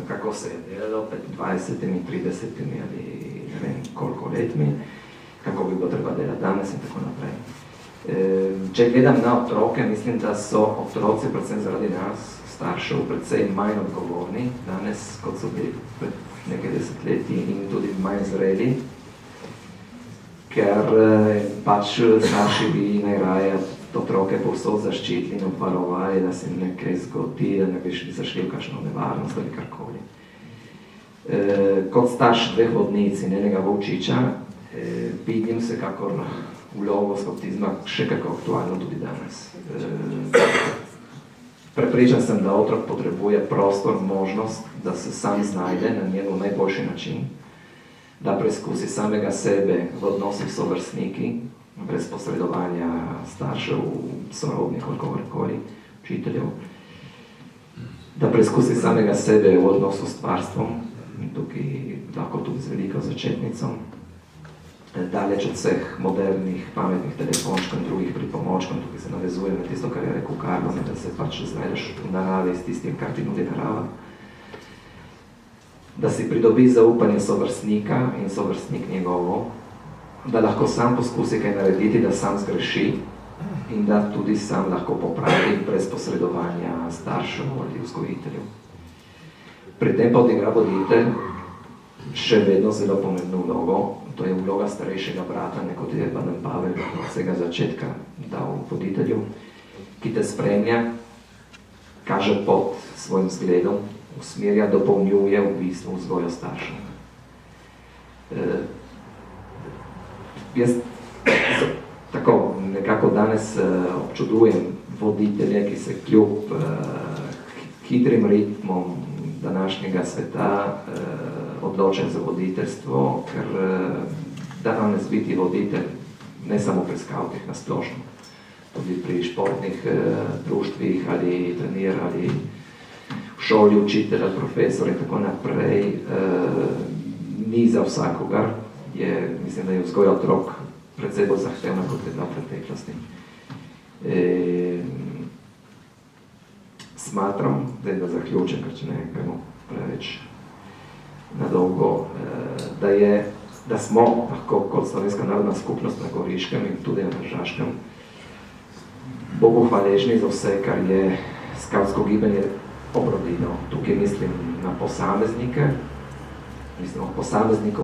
kako se je delalo pred 20, 30 ali ne vem koliko letmi, kako bi bilo treba delati danes in tako naprej. Če gledam na otroke, mislim, da so otroci, predvsem zaradi nas, staršev, predvsej manj odgovorni danes, kot so bili pred nekaj desetletji in tudi manj zreli, ker pač starši bi najraje otroke povsod zaščitili in obvarovali, da se jim nekaj zgodi, da ne bi zašli v kakšno nevarnost ali karkoli. Kot starš dveh vodnic in enega Vovčiča vidim se kakor vlogo skavtizma še kako aktualno tudi danes. Prepričan sem, da otrok potrebuje prostor, možnost, da se sam znajde na njemu najboljši način, da preizkusi samega sebe v odnosih s sovrstniki, brez posredovanja staršev, sorodnikov, kogarkoli, učiteljev, da preizkusi samega sebe v odnosu s stvarstvom, in tukaj lahko tudi z veliko začetnico, daleč od vseh modernih, pametnih telefončkov in drugih pripomočkov, tukaj se navezuje na tisto, kar je rekel Karlo, da se pač znajdeš v naravi s tistim, kar ti nudi narava. Da si pridobi zaupanje sovrstnika in sovrstnik njegovo, da lahko sam poskusi kaj narediti, da sam zgreši in da tudi sam lahko popravi brez posredovanja staršev ali vzgojiteljev. Pri tem pa odigra voditelj še vedno zelo pomembno vlogo, to je vloga starejšega brata, kot je Baden Pavel od vsega začetka dal voditelju, ki te spremlja, kaže pot svojim zgledom, usmerja, dopolnjuje v bistvu vzgojo staršev. Jaz tako nekako danes občudujem voditelje, ki se kljub hitrim ritmom današnjega sveta odločajo za voditeljstvo, ker danes biti voditelj ne samo pri skavtih na splošno, tudi pri športnih društvih ali trener ali v šoli učitelj ali profesor in tako naprej, ni za vsakogar. Mislim, da je vzgoja otrok predvsej bolj zahtevna kot je bila v preteklosti. Smatram, da zaključim, ker če ne gremo preveč nadolgo, da smo lahko kot Slovenska narodna skupnost na Goriškem in tudi na Tržaškem Bogu hvaležni za vse, kar je skavtsko gibanje obrodilo. Tukaj mislim na posameznike, mislim o posameznikov